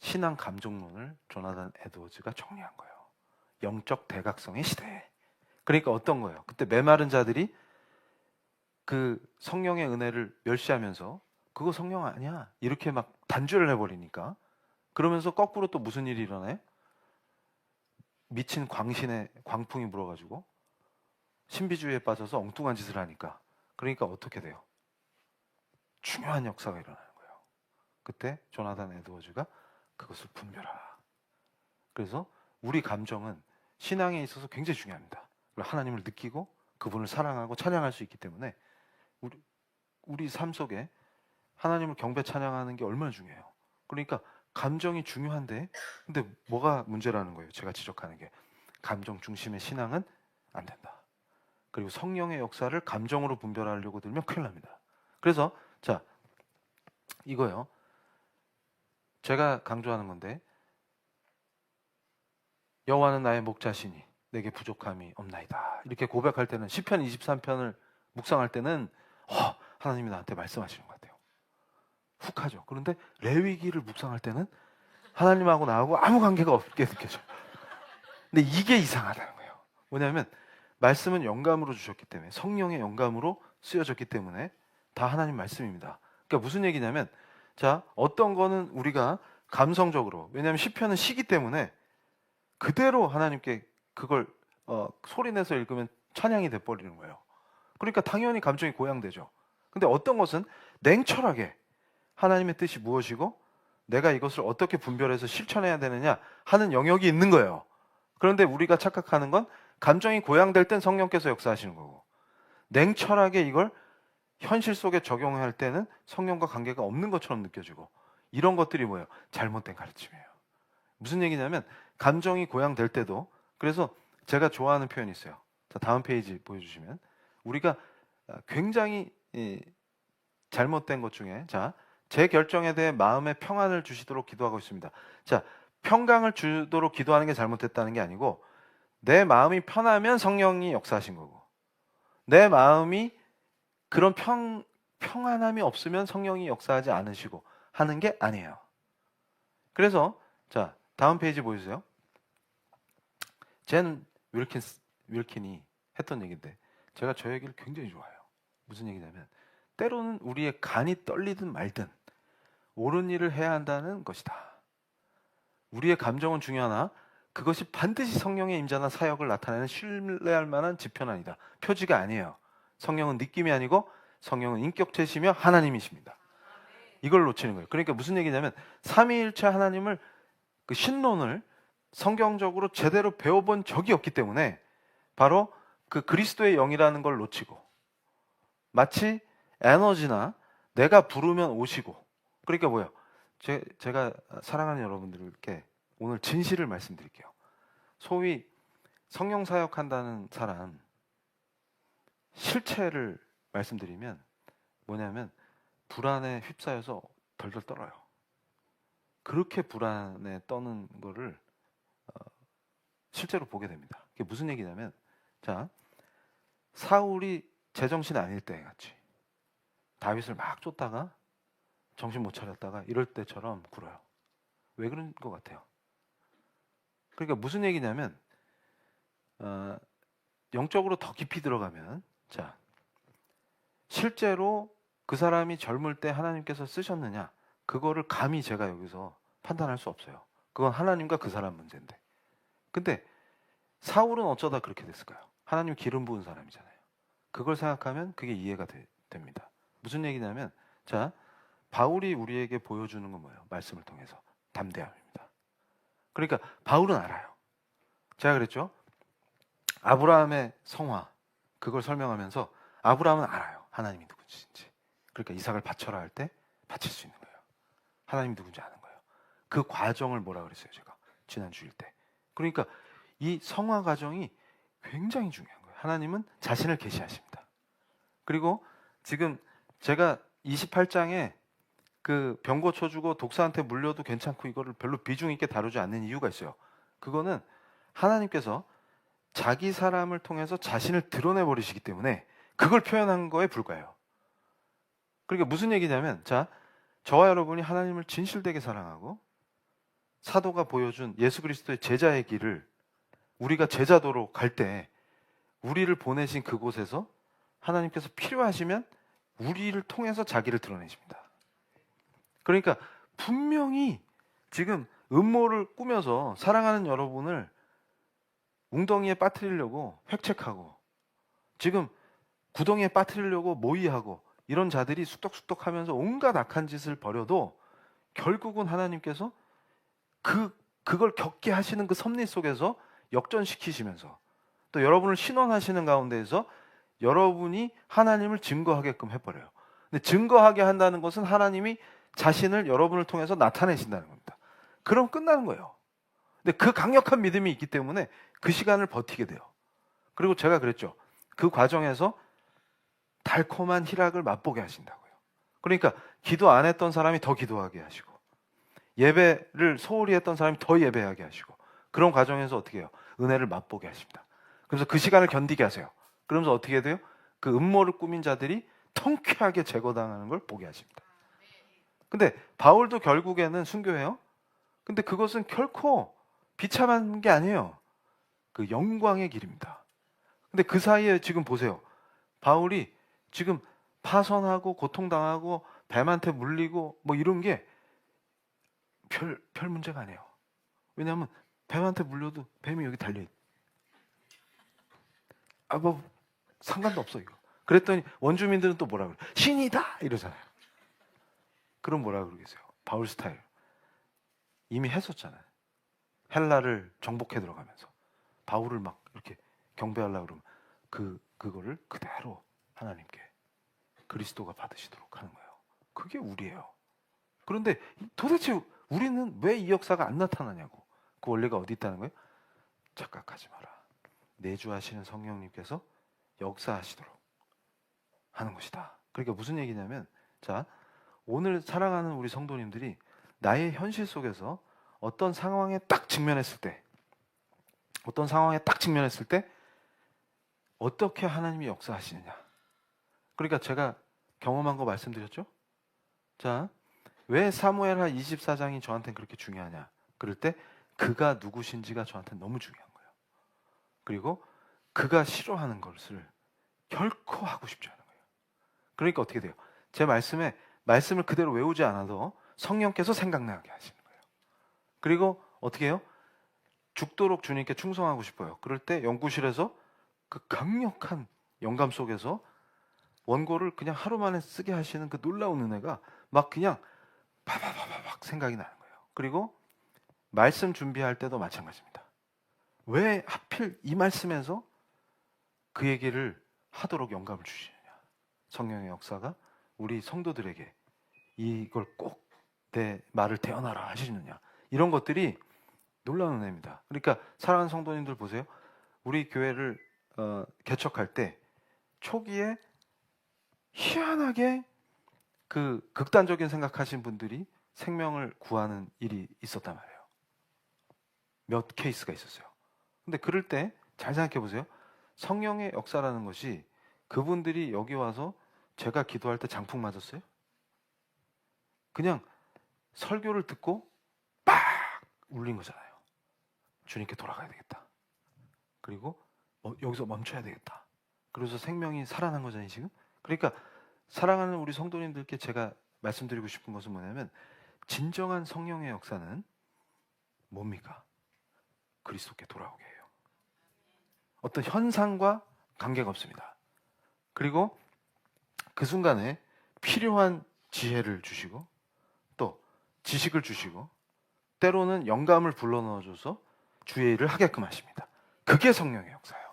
신앙 감정론을 조나단 에드워즈가 정리한 거예요. 영적 대각성의 시대. 그러니까 어떤 거예요? 그때 메마른 자들이 그 성령의 은혜를 멸시하면서 그거 성령 아니야 이렇게 막 단죄를 해버리니까, 그러면서 거꾸로 또 무슨 일이 일어나요? 미친 광신의 광풍이 불어가지고 신비주의에 빠져서 엉뚱한 짓을 하니까, 그러니까 어떻게 돼요? 중요한 역사가 일어나는 거예요. 그때 조나단 에드워즈가 그것을 분별하라. 그래서 우리 감정은 신앙에 있어서 굉장히 중요합니다. 하나님을 느끼고 그분을 사랑하고 찬양할 수 있기 때문에 우리 삶 속에 하나님을 경배 찬양하는 게 얼마나 중요해요. 그러니까 감정이 중요한데, 근데 뭐가 문제라는 거예요? 제가 지적하는 게 감정 중심의 신앙은 안 된다. 그리고 성령의 역사를 감정으로 분별하려고 들면 큰일 납니다. 그래서 자, 이거요. 제가 강조하는 건데, 여호와는 나의 목자시니 내게 부족함이 없나이다. 이렇게 고백할 때는, 시편 23편을 묵상할 때는 하나님이 나한테 말씀하시는 것 같아요. 훅 하죠. 그런데 레위기를 묵상할 때는 하나님하고 나하고 아무 관계가 없게 느껴져요. 근데 이게 이상하다는 거예요. 뭐냐면 말씀은 영감으로 주셨기 때문에, 성령의 영감으로 쓰여졌기 때문에 다 하나님 말씀입니다. 그러니까 무슨 얘기냐면, 자, 어떤 거는 우리가 감성적으로, 왜냐하면 시편은 시기 때문에 그대로 하나님께 그걸 소리내서 읽으면 찬양이 돼버리는 거예요. 그러니까 당연히 감정이 고양되죠. 근데 어떤 것은 냉철하게 하나님의 뜻이 무엇이고 내가 이것을 어떻게 분별해서 실천해야 되느냐 하는 영역이 있는 거예요. 그런데 우리가 착각하는 건 감정이 고양될 땐 성령께서 역사하시는 거고, 냉철하게 이걸 현실 속에 적용할 때는 성령과 관계가 없는 것처럼 느껴지고, 이런 것들이 뭐예요? 잘못된 가르침이에요. 무슨 얘기냐면 감정이 고양될 때도, 그래서 제가 좋아하는 표현이 있어요. 자, 다음 페이지 보여주시면, 우리가 굉장히 잘못된 것 중에, 자, 제 결정에 대해 마음의 평안을 주시도록 기도하고 있습니다. 자, 평강을 주도록 기도하는 게 잘못됐다는 게 아니고, 내 마음이 편하면 성령이 역사하신 거고, 내 마음이 그런 평안함이 없으면 성령이 역사하지 않으시고 하는 게 아니에요. 그래서 자, 다음 페이지 보여주세요. 젠 윌킨이 했던 얘기인데, 제가 저 얘기를 굉장히 좋아해요. 무슨 얘기냐면, 때로는 우리의 간이 떨리든 말든 옳은 일을 해야 한다는 것이다. 우리의 감정은 중요하나 그것이 반드시 성령의 임재나 사역을 나타내는 신뢰할 만한 지표는 아니다. 표지가 아니에요. 성령은 느낌이 아니고 성령은 인격체시며 하나님이십니다. 이걸 놓치는 거예요. 그러니까 무슨 얘기냐면, 삼위일체 하나님을, 그 신론을 성경적으로 제대로 배워본 적이 없기 때문에 바로 그 그리스도의 영이라는 걸 놓치고, 마치 에너지나 내가 부르면 오시고, 그러니까 뭐예요? 제가 사랑하는 여러분들께 오늘 진실을 말씀드릴게요. 소위 성령 사역한다는 사람 실체를 말씀드리면 뭐냐면, 불안에 휩싸여서 덜덜 떨어요. 그렇게 불안에 떠는 거를 실제로 보게 됩니다. 그게 무슨 얘기냐면, 자, 사울이 제정신 아닐 때 같이 다윗을 막 쫓다가 정신 못 차렸다가 이럴 때처럼 굴어요. 왜 그런 것 같아요? 그러니까 무슨 얘기냐면, 영적으로 더 깊이 들어가면, 자, 실제로 그 사람이 젊을 때 하나님께서 쓰셨느냐, 그거를 감히 제가 여기서 판단할 수 없어요. 그건 하나님과 그 사람 문제인데. 근데 사울은 어쩌다 그렇게 됐을까요? 하나님 기름 부은 사람이잖아요. 그걸 생각하면 그게 이해가 됩니다. 무슨 얘기냐면, 자, 바울이 우리에게 보여주는 건 뭐예요? 말씀을 통해서 담대함입니다. 그러니까 바울은 알아요. 제가 그랬죠? 아브라함의 성화, 그걸 설명하면서 아브라함은 알아요. 하나님이 누구신지. 그러니까 이삭을 바쳐라 할 때 바칠 수 있는 거예요. 하나님이 누군지 아는 거예요. 그 과정을 뭐라 그랬어요, 제가 지난 주일 때. 그러니까 이 성화 과정이 굉장히 중요한 거예요. 하나님은 자신을 계시하십니다. 그리고 지금 제가 28장에 그 병고 쳐주고 독사한테 물려도 괜찮고 이거를 별로 비중 있게 다루지 않는 이유가 있어요. 그거는 하나님께서 자기 사람을 통해서 자신을 드러내 버리시기 때문에 그걸 표현한 거에 불과해요. 그러니까 무슨 얘기냐면, 자, 저와 여러분이 하나님을 진실되게 사랑하고 사도가 보여준 예수 그리스도의 제자의 길을 우리가 제자도로 갈 때, 우리를 보내신 그곳에서 하나님께서 필요하시면 우리를 통해서 자기를 드러내십니다. 그러니까 분명히 지금 음모를 꾸며서 사랑하는 여러분을 웅덩이에 빠뜨리려고 획책하고, 지금 구덩이에 빠뜨리려고 모의하고, 이런 자들이 쑥덕쑥덕 하면서 온갖 악한 짓을 벌여도 결국은 하나님께서 그걸 겪게 하시는 그 섭리 속에서 역전시키시면서 또 여러분을 신원하시는 가운데에서 여러분이 하나님을 증거하게끔 해버려요. 근데 증거하게 한다는 것은 하나님이 자신을 여러분을 통해서 나타내신다는 겁니다. 그럼 끝나는 거예요. 근데 그 강력한 믿음이 있기 때문에 그 시간을 버티게 돼요. 그리고 제가 그랬죠. 그 과정에서 달콤한 희락을 맛보게 하신다고요. 그러니까 기도 안 했던 사람이 더 기도하게 하시고, 예배를 소홀히 했던 사람이 더 예배하게 하시고, 그런 과정에서 어떻게 해요? 은혜를 맛보게 하십니다. 그래서 그 시간을 견디게 하세요. 그러면서 어떻게 돼요? 그 음모를 꾸민 자들이 통쾌하게 제거당하는 걸 보게 하십니다. 근데 바울도 결국에는 순교해요. 근데 그것은 결코 비참한 게 아니에요. 그 영광의 길입니다. 근데 그 사이에 지금 보세요. 바울이 지금 파선하고 고통당하고 뱀한테 물리고 뭐 이런 게 별 문제가 아니에요. 왜냐하면 뱀한테 물려도 뱀이 여기 달려있. 뭐 상관도 없어 이거. 그랬더니 원주민들은 또 뭐라 그래? 신이다 이러잖아요. 그럼 뭐라 그러겠어요? 바울 스타일. 이미 했었잖아요. 헬라를 정복해 들어가면서 바울을 막 이렇게 경배하려고 그러면 그거를 그대로 하나님께 그리스도가 받으시도록 하는 거예요. 그게 우리예요. 그런데 도대체 우리는 왜 이 역사가 안 나타나냐고. 그 원리가 어디 있다는 거예요? 착각하지 마라. 내주하시는 성령님께서 역사하시도록 하는 것이다. 그러니까 무슨 얘기냐면, 자, 오늘 사랑하는 우리 성도님들이 나의 현실 속에서 어떤 상황에 딱 직면했을 때 어떻게 하나님이 역사하시느냐. 그러니까 제가 경험한 거 말씀드렸죠? 자, 왜 사무엘하 24장이 저한테는 그렇게 중요하냐. 그럴 때 그가 누구신지가 저한테는 너무 중요한 거예요. 그리고 그가 싫어하는 것을 결코 하고 싶지 않은 거예요. 그러니까 어떻게 돼요? 제 말씀을 그대로 외우지 않아도 성령께서 생각나게 하시는 거예요. 그리고 어떻게 해요? 죽도록 주님께 충성하고 싶어요. 그럴 때 연구실에서 그 강력한 영감 속에서 원고를 그냥 하루 만에 쓰게 하시는 그 놀라운 은혜가 막 그냥 바바바바박 생각이 나는 거예요. 그리고 말씀 준비할 때도 마찬가지입니다. 왜 하필 이 말씀에서 그 얘기를 하도록 영감을 주시느냐. 성령의 역사가 우리 성도들에게 이걸 꼭 내 말을 대언하라 하시느냐. 이런 것들이 놀라운 은혜입니다. 그러니까 사랑하는 성도님들 보세요. 우리 교회를 개척할 때 초기에 희한하게 그 극단적인 생각하신 분들이 생명을 구하는 일이 있었단 말이에요. 몇 케이스가 있었어요. 근데 그럴 때 잘 생각해 보세요. 성령의 역사라는 것이 그분들이 여기 와서 제가 기도할 때 장풍 맞았어요? 그냥 설교를 듣고 빡 울린 거잖아요. 주님께 돌아가야 되겠다. 그리고 여기서 멈춰야 되겠다. 그래서 생명이 살아난 거잖아요, 지금. 그러니까 사랑하는 우리 성도님들께 제가 말씀드리고 싶은 것은 뭐냐면, 진정한 성령의 역사는 뭡니까? 그리스도께 돌아오게 해요. 어떤 현상과 관계가 없습니다. 그리고 그 순간에 필요한 지혜를 주시고 또 지식을 주시고 때로는 영감을 불러넣어줘서 주의 일을 하게끔 하십니다. 그게 성령의 역사예요.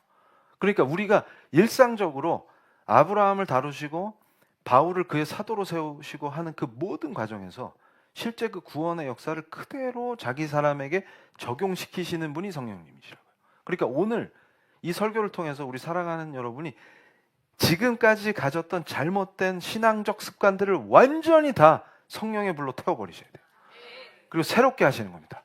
그러니까 우리가 일상적으로 아브라함을 다루시고 바울을 그의 사도로 세우시고 하는 그 모든 과정에서 실제 그 구원의 역사를 그대로 자기 사람에게 적용시키시는 분이 성령님이시라고요. 그러니까 오늘 이 설교를 통해서 우리 사랑하는 여러분이 지금까지 가졌던 잘못된 신앙적 습관들을 완전히 다 성령의 불로 태워버리셔야 돼요. 그리고 새롭게 하시는 겁니다.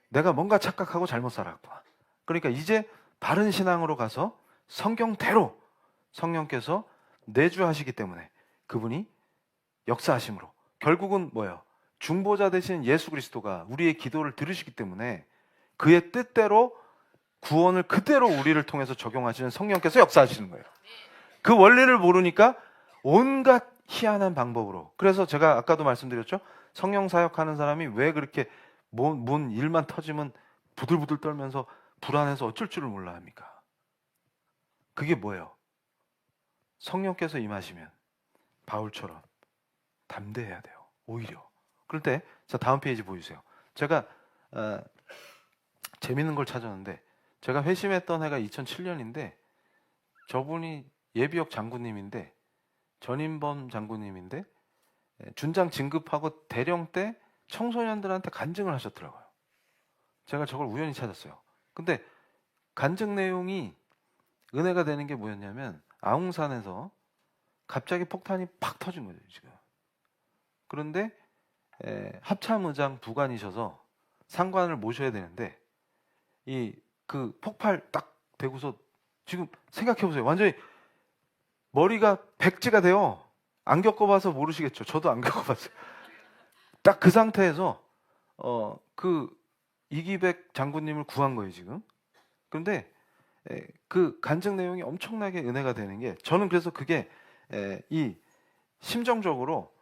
내가 뭔가 착각하고 잘못 살았구나. 그러니까 이제 바른 신앙으로 가서 성경대로 성령께서 내주하시기 때문에 그분이 역사하심으로 결국은 뭐예요? 중보자 되신 예수 그리스도가 우리의 기도를 들으시기 때문에 그의 뜻대로 구원을 그대로 우리를 통해서 적용하시는 성령께서 역사하시는 거예요. 그 원리를 모르니까 온갖 희한한 방법으로. 그래서 제가 아까도 말씀드렸죠. 성령 사역하는 사람이 왜 그렇게 뭔 일만 터지면 부들부들 떨면서 불안해서 어쩔 줄을 몰라 합니까? 그게 뭐예요? 성령께서 임하시면 바울처럼 담대해야 돼요. 오히려. 그럴 때, 자, 다음 페이지 보여주세요. 제가 재밌는 걸 찾았는데, 제가 회심했던 해가 2007년인데 저분이 예비역 장군님인데, 전인범 장군님인데, 준장 진급하고 대령 때 청소년들한테 간증을 하셨더라고요. 제가 저걸 우연히 찾았어요. 근데 간증 내용이 은혜가 되는 게 뭐였냐면, 아웅산에서 갑자기 폭탄이 팍 터진 거죠, 지금. 그런데 합참의장 부관이셔서 상관을 모셔야 되는데, 그 폭발 딱 되고서 지금 생각해 보세요. 완전히 머리가 백지가 돼요. 안 겪어봐서 모르시겠죠. 저도 안 겪어봤어요. 딱 그 상태에서 그 이기백 장군님을 구한 거예요, 지금. 그런데 그 간증 내용이 엄청나게 은혜가 되는 게, 저는 그래서 그게 이 심정적으로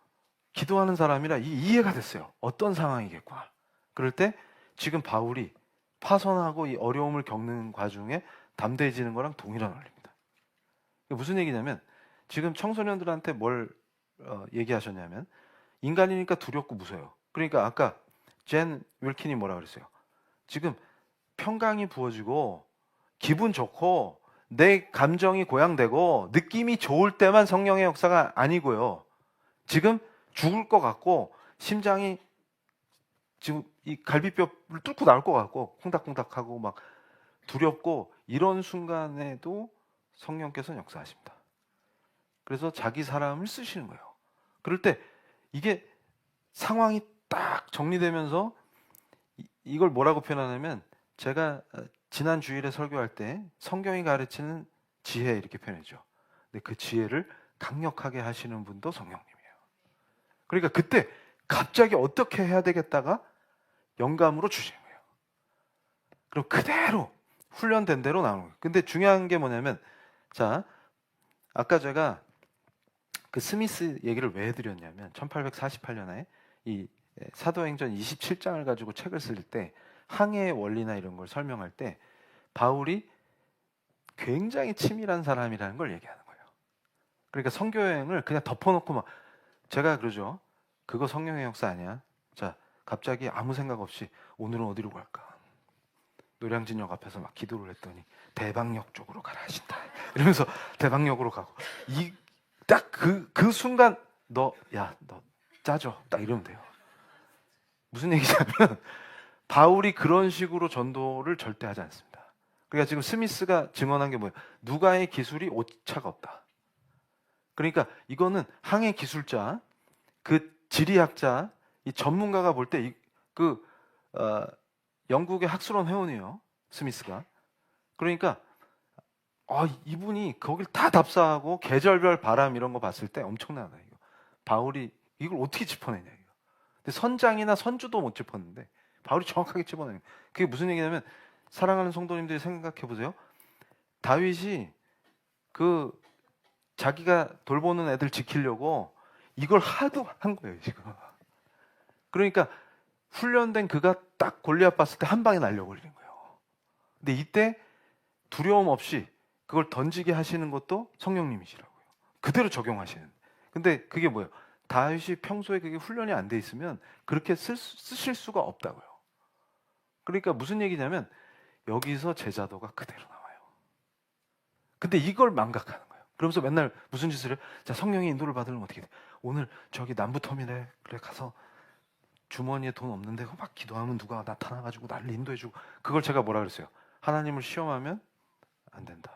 기도하는 사람이라 이해가 됐어요. 어떤 상황이겠구나. 그럴 때 지금 바울이 파선하고 이 어려움을 겪는 과정에 담대해지는 거랑 동일한 원리입니다. 무슨 얘기냐면, 지금 청소년들한테 뭘 얘기하셨냐면, 인간이니까 두렵고 무서워요. 그러니까 아까 젠 윌킨이 뭐라 그랬어요? 지금 평강이 부어지고 기분 좋고 내 감정이 고양되고 느낌이 좋을 때만 성령의 역사가 아니고요. 지금 죽을 것 같고 심장이 지금 이 갈비뼈를 뚫고 나올 것 같고 콩닥콩닥하고 막 두렵고 이런 순간에도 성령께서는 역사하십니다. 그래서 자기 사람을 쓰시는 거예요. 그럴 때 이게 상황이 딱 정리되면서 이걸 뭐라고 표현하냐면 제가 지난 주일에 설교할 때 성경이 가르치는 지혜 이렇게 표현했죠. 근데 그 지혜를 강력하게 하시는 분도 성령님이에요. 그러니까 그때 갑자기 어떻게 해야 되겠다가 영감으로 주시는 거예요. 그럼 그대로 훈련된 대로 나오는 거예요. 근데 중요한 게 뭐냐면 자, 아까 제가 그 스미스 얘기를 왜 해드렸냐면 1848년에 이 사도행전 27장을 가지고 책을 쓸 때 항해의 원리나 이런 걸 설명할 때 바울이 굉장히 치밀한 사람이라는 걸 얘기하는 거예요. 그러니까 선교 여행을 그냥 덮어놓고 막 제가 그러죠. 그거 성령의 역사 아니야? 자, 갑자기 아무 생각 없이 오늘은 어디로 갈까? 노량진역 앞에서 막 기도를 했더니 대방역 쪽으로 가라 하신다. 이러면서 대방역으로 가고 딱 그 순간 너 짜줘. 딱 이러면 돼요. 무슨 얘기냐면 바울이 그런 식으로 전도를 절대 하지 않습니다. 그러니까 지금 스미스가 증언한 게 뭐예요? 누가의 기술이 오차가 없다. 그러니까 이거는 항해 기술자, 그 지리학자, 이 전문가가 볼 때 영국의 학술원 회원이에요. 스미스가. 그러니까 이분이 거길 다 답사하고 계절별 바람 이런 거 봤을 때 엄청나다 이거. 바울이 이걸 어떻게 짚어내냐 이거. 근데 선장이나 선주도 못 짚었는데 바울이 정확하게 짚어내는. 그게 무슨 얘기냐면 사랑하는 성도님들이 생각해 보세요. 다윗이 그 자기가 돌보는 애들 지키려고 이걸 하도 한 거예요 지금. 그러니까 훈련된 그가 딱 골리앗 봤을 때 한 방에 날려버리는 거예요. 근데 이때 두려움 없이 그걸 던지게 하시는 것도 성령님이시라고요. 그대로 적용하시는. 근데 그게 뭐예요? 다윗이 평소에 그게 훈련이 안 돼 있으면 그렇게 쓰실 수가 없다고요. 그러니까 무슨 얘기냐면 여기서 제자도가 그대로 나와요. 근데 이걸 망각하는 거예요. 그러면서 맨날 무슨 짓을 해요? 자, 성령의 인도를 받으려면 어떻게 돼? 오늘 저기 남부터미널에 가서 주머니에 돈 없는데 막 기도하면 누가 나타나가지고 나를 인도해주고. 그걸 제가 뭐라 그랬어요? 하나님을 시험하면 안 된다.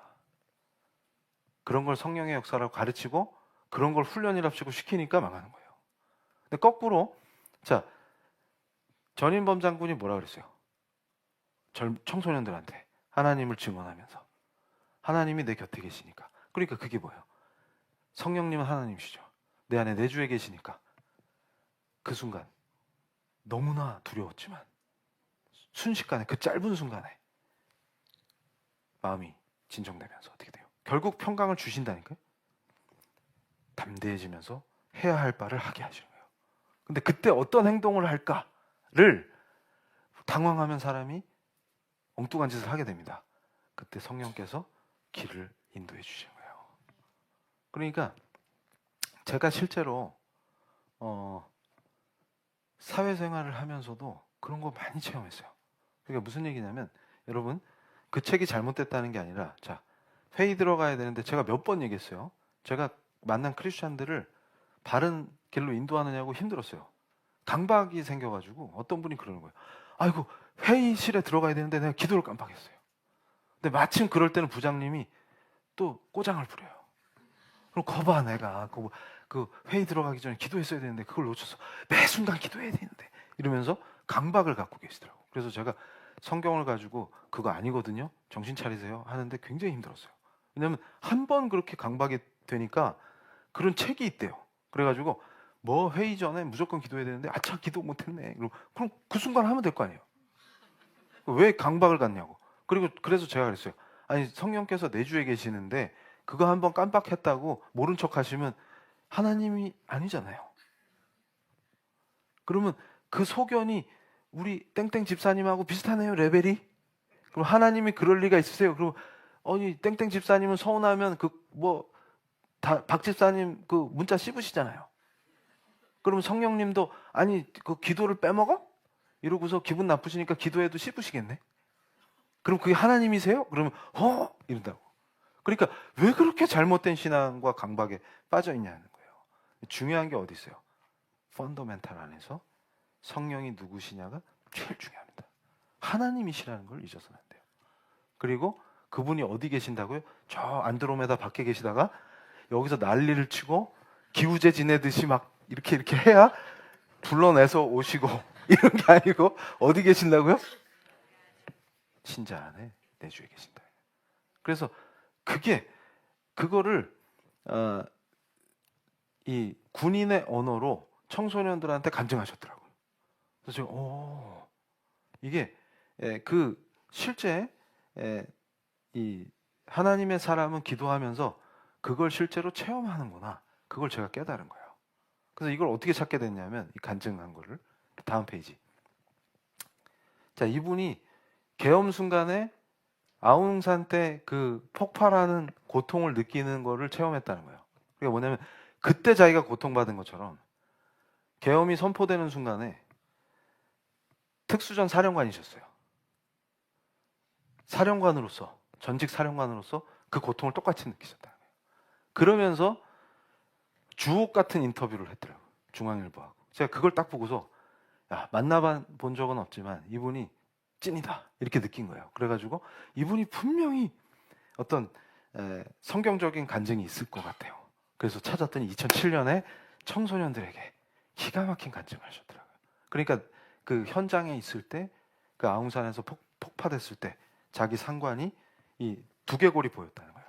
그런 걸 성령의 역사라고 가르치고 그런 걸 훈련이랍시고 시키니까 망하는 거예요. 근데 거꾸로 자, 전인범 장군이 뭐라 그랬어요? 청소년들한테 하나님을 증언하면서 하나님이 내 곁에 계시니까. 그러니까 그게 뭐예요? 성령님은 하나님이시죠. 내 안에 내주에 계시니까 그 순간 너무나 두려웠지만 순식간에 그 짧은 순간에 마음이 진정되면서 어떻게 돼요? 결국 평강을 주신다니까요. 담대해지면서 해야 할 바를 하게 하시는 거예요. 근데 그때 어떤 행동을 할까를 당황하면 사람이 엉뚱한 짓을 하게 됩니다. 그때 성령께서 길을 인도해 주시는 거예요. 그러니까 제가 실제로 사회생활을 하면서도 그런 거 많이 체험했어요. 그러니까 무슨 얘기냐면 여러분 그 책이 잘못됐다는 게 아니라 자, 회의 들어가야 되는데 제가 몇 번 얘기했어요. 제가 만난 크리스찬들을 바른 길로 인도하느냐고 힘들었어요. 강박이 생겨가지고 어떤 분이 그러는 거예요. 아이고 회의실에 들어가야 되는데 내가 기도를 깜빡했어요. 근데 마침 그럴 때는 부장님이 또 꼬장을 부려요. 그럼 거봐 내가 그 회의 들어가기 전에 기도했어야 되는데 그걸 놓쳤어. 매 순간 기도해야 되는데 이러면서 강박을 갖고 계시더라고요. 그래서 제가 성경을 가지고 그거 아니거든요. 정신 차리세요 하는데 굉장히 힘들었어요. 왜냐하면 한 번 그렇게 강박이 되니까 그런 책이 있대요. 그래가지고 뭐 회의 전에 무조건 기도해야 되는데 아차 기도 못했네. 그럼 그 순간 하면 될 거 아니에요. 왜 강박을 갖냐고. 그래서 제가 그랬어요. 아니 성령께서 내주에 계시는데 그거 한번 깜빡했다고 모른 척 하시면 하나님이 아니잖아요. 그러면 그 소견이 우리 땡땡 집사님하고 비슷하네요 레벨이. 그럼 하나님이 그럴 리가 있으세요? 그럼 땡땡 집사님은 서운하면 박 집사님 그 문자 씹으시잖아요. 그러면 성령님도 아니 그 기도를 빼먹어? 이러고서 기분 나쁘시니까 기도해도 씹으시겠네. 그럼 그게 하나님이세요? 그러면 이런다고. 그러니까 왜 그렇게 잘못된 신앙과 강박에 빠져 있냐는 거예요. 중요한 게 어디 있어요? 펀더멘탈 안에서 성령이 누구시냐가 제일 중요합니다. 하나님이시라는 걸 잊어서는 안 돼요. 그리고 그분이 어디 계신다고요? 저 안드로메다 밖에 계시다가 여기서 난리를 치고 기우제 지내듯이 막 이렇게 해야 불러내서 오시고 이런 게 아니고 어디 계신다고요? 신자 안에 내주에 계신다. 그래서 그거를 이 군인의 언어로 청소년들한테 간증하셨더라고요. 그래서 제가 이게 실제 이 하나님의 사람은 기도하면서 그걸 실제로 체험하는구나. 그걸 제가 깨달은 거예요. 그래서 이걸 어떻게 찾게 됐냐면 이 간증한 거를 다음 페이지. 자, 이분이 계엄 순간에 아웅산 때 그 폭발하는 고통을 느끼는 거를 체험했다는 거예요. 그게 뭐냐면 그때 자기가 고통받은 것처럼 계엄이 선포되는 순간에 특수전 사령관이셨어요. 사령관으로서, 전직 사령관으로서 그 고통을 똑같이 느끼셨다는 거예요. 그러면서 주옥 같은 인터뷰를 했더라고요. 중앙일보하고. 제가 그걸 딱 보고서 만나본 적은 없지만 이분이 찐이다 이렇게 느낀 거예요. 그래가지고 이분이 분명히 어떤 성경적인 간증이 있을 것 같아요. 그래서 찾았더니 2007년에 청소년들에게 기가 막힌 간증을 하셨더라고요. 그러니까 그 현장에 있을 때 그 아웅산에서 폭파됐을 때 자기 상관이 이 두개골이 보였다는 거예요.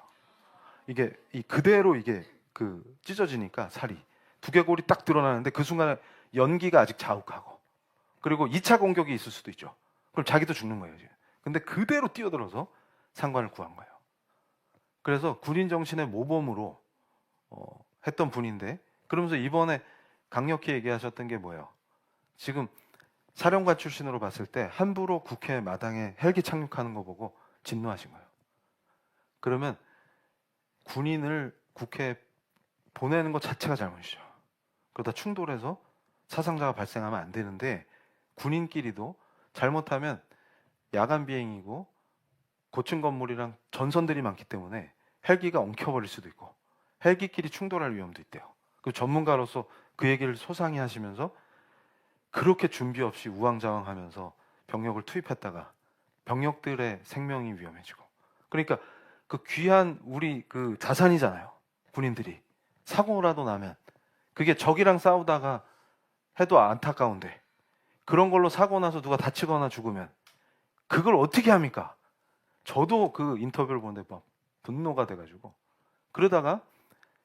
이게 그대로 이게 찢어지니까 살이 두개골이 딱 드러나는데 그 순간에 연기가 아직 자욱하고 그리고 2차 공격이 있을 수도 있죠. 그럼 자기도 죽는 거예요. 지금. 근데 그대로 뛰어들어서 상관을 구한 거예요. 그래서 군인 정신의 모범으로 했던 분인데 그러면서 이번에 강력히 얘기하셨던 게 뭐예요? 지금 사령관 출신으로 봤을 때 함부로 국회 마당에 헬기 착륙하는 거 보고 진노하신 거예요. 그러면 군인을 국회에 보내는 것 자체가 잘못이죠. 그러다 충돌해서 사상자가 발생하면 안 되는데 군인끼리도 잘못하면 야간 비행이고 고층 건물이랑 전선들이 많기 때문에 헬기가 엉켜버릴 수도 있고 헬기끼리 충돌할 위험도 있대요. 그 전문가로서 그 얘기를 소상히 하시면서 그렇게 준비 없이 우왕좌왕하면서 병력을 투입했다가 병력들의 생명이 위험해지고 그러니까 그 귀한 우리 그 자산이잖아요. 군인들이 사고라도 나면 그게 적이랑 싸우다가 해도 안타까운데 그런 걸로 사고 나서 누가 다치거나 죽으면 그걸 어떻게 합니까? 저도 그 인터뷰를 보는데 막 분노가 돼가지고 그러다가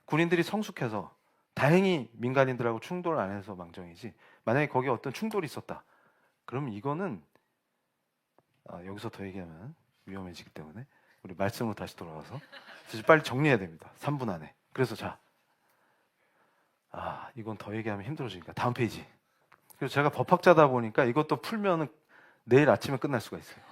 군인들이 성숙해서 다행히 민간인들하고 충돌 안 해서 망정이지 만약에 거기에 어떤 충돌이 있었다 그럼 이거는 여기서 더 얘기하면 위험해지기 때문에 우리 말씀으로 다시 돌아와서 빨리 정리해야 됩니다. 3분 안에. 그래서 이건 더 얘기하면 힘들어지니까 다음 페이지. 그래서 제가 법학자다 보니까 이것도 풀면은 내일 아침에 끝날 수가 있어요.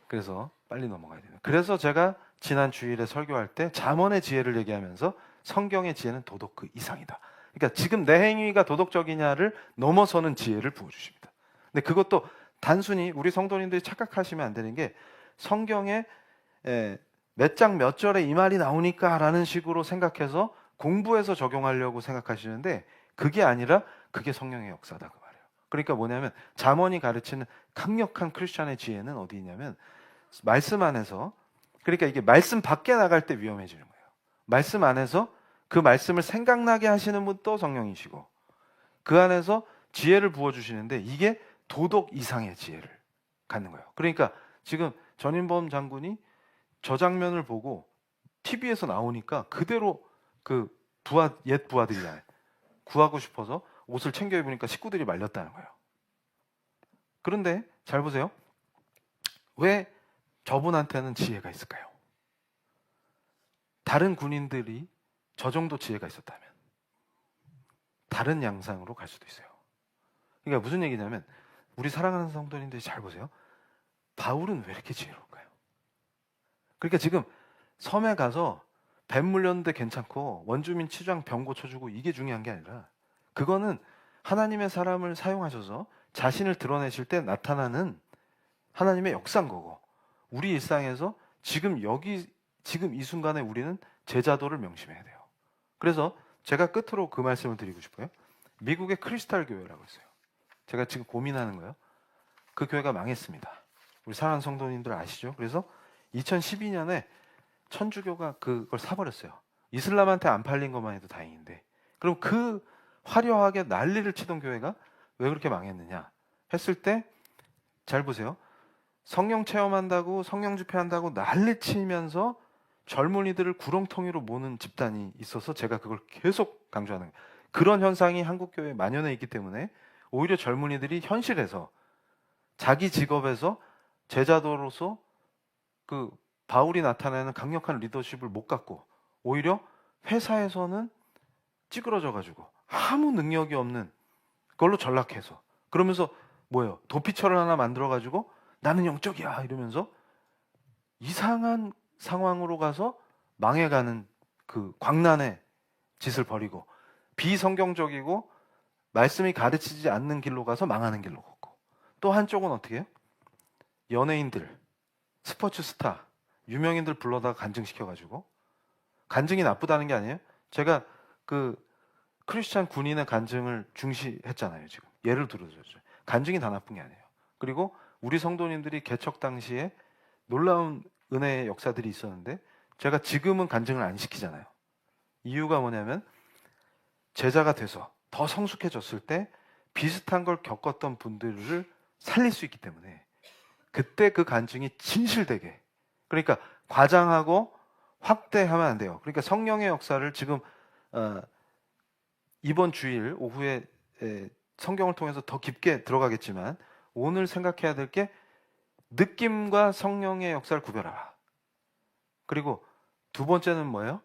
그래서 빨리 넘어가야 돼요. 그래서 제가 지난 주일에 설교할 때 잠언의 지혜를 얘기하면서 성경의 지혜는 도덕 그 이상이다. 그러니까 지금 내 행위가 도덕적이냐를 넘어서는 지혜를 부어주십니다. 근데 그것도 단순히 우리 성도님들이 착각하시면 안 되는 게 성경에 몇 장 몇 절에 이 말이 나오니까 라는 식으로 생각해서 공부해서 적용하려고 생각하시는데 그게 아니라 그게 성령의 역사다 그 말이에요. 그러니까 뭐냐면 잠언이 가르치는 강력한 크리스찬의 지혜는 어디 있냐면 말씀 안에서 그러니까 이게 말씀 밖에 나갈 때 위험해지는 거예요. 말씀 안에서 그 말씀을 생각나게 하시는 분도 성령이시고 그 안에서 지혜를 부어주시는데 이게 도덕 이상의 지혜를 갖는 거예요. 그러니까 지금 전인범 장군이 저 장면을 보고 TV에서 나오니까 그대로 그 옛 부하들이잖아요. 구하고 싶어서 옷을 챙겨 입으니까 식구들이 말렸다는 거예요. 그런데 잘 보세요. 왜 저분한테는 지혜가 있을까요? 다른 군인들이 저 정도 지혜가 있었다면 다른 양상으로 갈 수도 있어요. 그러니까 무슨 얘기냐면 우리 사랑하는 성도님들이 잘 보세요. 바울은 왜 이렇게 지혜로울까요? 그러니까 지금 섬에 가서 뱀 물렸는데 괜찮고 원주민 치장 병고 쳐주고 이게 중요한 게 아니라 그거는 하나님의 사람을 사용하셔서 자신을 드러내실 때 나타나는 하나님의 역사인 거고 우리 일상에서 지금 여기 지금 이 순간에 우리는 제자도를 명심해야 돼요. 그래서 제가 끝으로 그 말씀을 드리고 싶어요. 미국의 크리스탈 교회라고 있어요. 제가 지금 고민하는 거예요. 그 교회가 망했습니다. 우리 사랑하는 성도님들 아시죠? 그래서 2012년에 천주교가 그걸 사버렸어요. 이슬람한테 안 팔린 것만 해도 다행인데, 그럼 그 화려하게 난리를 치던 교회가 왜 그렇게 망했느냐 했을 때, 잘 보세요. 성령 체험한다고 성령 집회한다고 난리 치면서 젊은이들을 구렁텅이로 모는 집단이 있어서 제가 그걸 계속 강조하는 거예요. 그런 현상이 한국 교회에 만연해 있기 때문에 오히려 젊은이들이 현실에서 자기 직업에서 제자도로서 그 바울이 나타내는 강력한 리더십을 못 갖고 오히려 회사에서는 찌그러져 가지고 아무 능력이 없는 걸로 전락해서, 그러면서 뭐예요? 도피처를 하나 만들어 가지고 나는 영적이야 이러면서 이상한 상황으로 가서 망해가는 그 광란의 짓을 벌이고, 비성경적이고 말씀이 가르치지 않는 길로 가서 망하는 길로 걷고, 또 한쪽은 어떻게 해요? 연예인들, 스포츠 스타, 유명인들 불러다가 간증시켜가지고, 간증이 나쁘다는 게 아니에요. 제가 그 크리스찬 군인의 간증을 중시했잖아요. 지금 예를 들어줬죠. 간증이 다 나쁜 게 아니에요. 그리고 우리 성도님들이 개척 당시에 놀라운 은혜의 역사들이 있었는데 제가 지금은 간증을 안 시키잖아요. 이유가 뭐냐면 제자가 돼서 더 성숙해졌을 때 비슷한 걸 겪었던 분들을 살릴 수 있기 때문에 그때 그 간증이 진실되게, 그러니까 과장하고 확대하면 안 돼요. 그러니까 성령의 역사를 지금 이번 주일 오후에 성경을 통해서 더 깊게 들어가겠지만 오늘 생각해야 될 게 느낌과 성령의 역사를 구별하라. 그리고 두 번째는 뭐예요?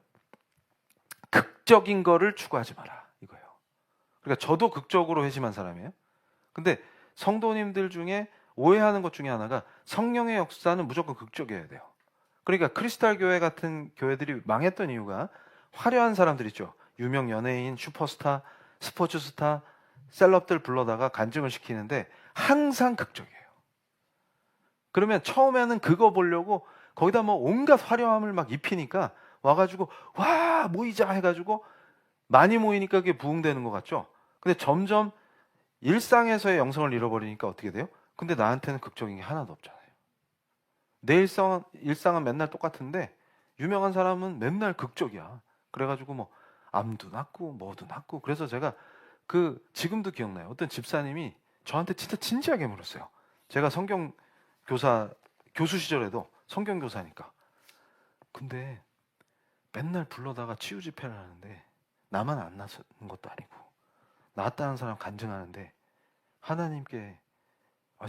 극적인 거를 추구하지 마라 이거예요. 그러니까 저도 극적으로 회심한 사람이에요. 근데 성도님들 중에 오해하는 것 중에 하나가 성령의 역사는 무조건 극적이어야 돼요. 그러니까 크리스탈 교회 같은 교회들이 망했던 이유가 화려한 사람들 있죠. 유명 연예인, 슈퍼스타, 스포츠 스타, 셀럽들 불러다가 간증을 시키는데 항상 극적이에요. 그러면 처음에는 그거 보려고 거기다 뭐 온갖 화려함을 막 입히니까 와가지고 와 모이자 해가지고 많이 모이니까 그게 부흥되는 것 같죠. 근데 점점 일상에서의 영성을 잃어버리니까 어떻게 돼요? 근데 나한테는 극적인 게 하나도 없잖아요. 내 일상은 맨날 똑같은데 유명한 사람은 맨날 극적이야. 그래가지고 뭐 암도 낫고 뭐도 낫고. 그래서 제가 그 지금도 기억나요. 어떤 집사님이 저한테 진짜 진지하게 물었어요. 제가 성경 교수 시절에도 성경 교사니까. 근데 맨날 불러다가 치유 집회를 하는데 나만 안 나서는 것도 아니고 나았다는 사람 간증하는데 하나님께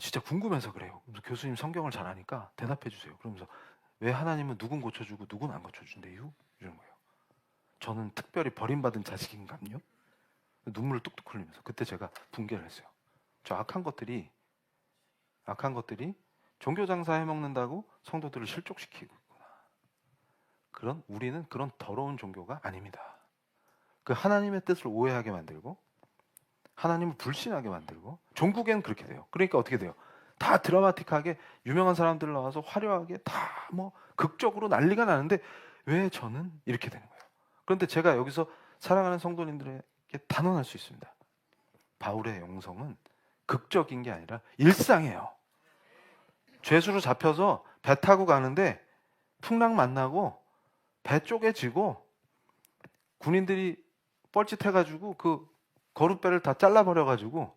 진짜 궁금해서 그래요. 그래서 교수님 성경을 잘 아니까 대답해 주세요. 그러면서 왜 하나님은 누군 고쳐주고 누군 안 고쳐준대요? 이런 거예요. 저는 특별히 버림받은 자식인가요? 눈물을 뚝뚝 흘리면서 그때 제가 붕괴를 했어요. 저 악한 것들이 종교 장사 해먹는다고 성도들을 실족시키고 있구나. 우리는 그런 더러운 종교가 아닙니다. 그 하나님의 뜻을 오해하게 만들고 하나님을 불신하게 만들고, 종국에는 그렇게 돼요. 그러니까 어떻게 돼요? 다 드라마틱하게 유명한 사람들 나와서 화려하게 다 뭐 극적으로 난리가 나는데 왜 저는 이렇게 되는 거예요? 그런데 제가 여기서 사랑하는 성도님들에게 단언할 수 있습니다. 바울의 영성은 극적인 게 아니라 일상이에요. 죄수로 잡혀서 배 타고 가는데 풍랑 만나고 배 쪼개지고 군인들이 뻘짓해가지고 그 거룻배를 다 잘라버려가지고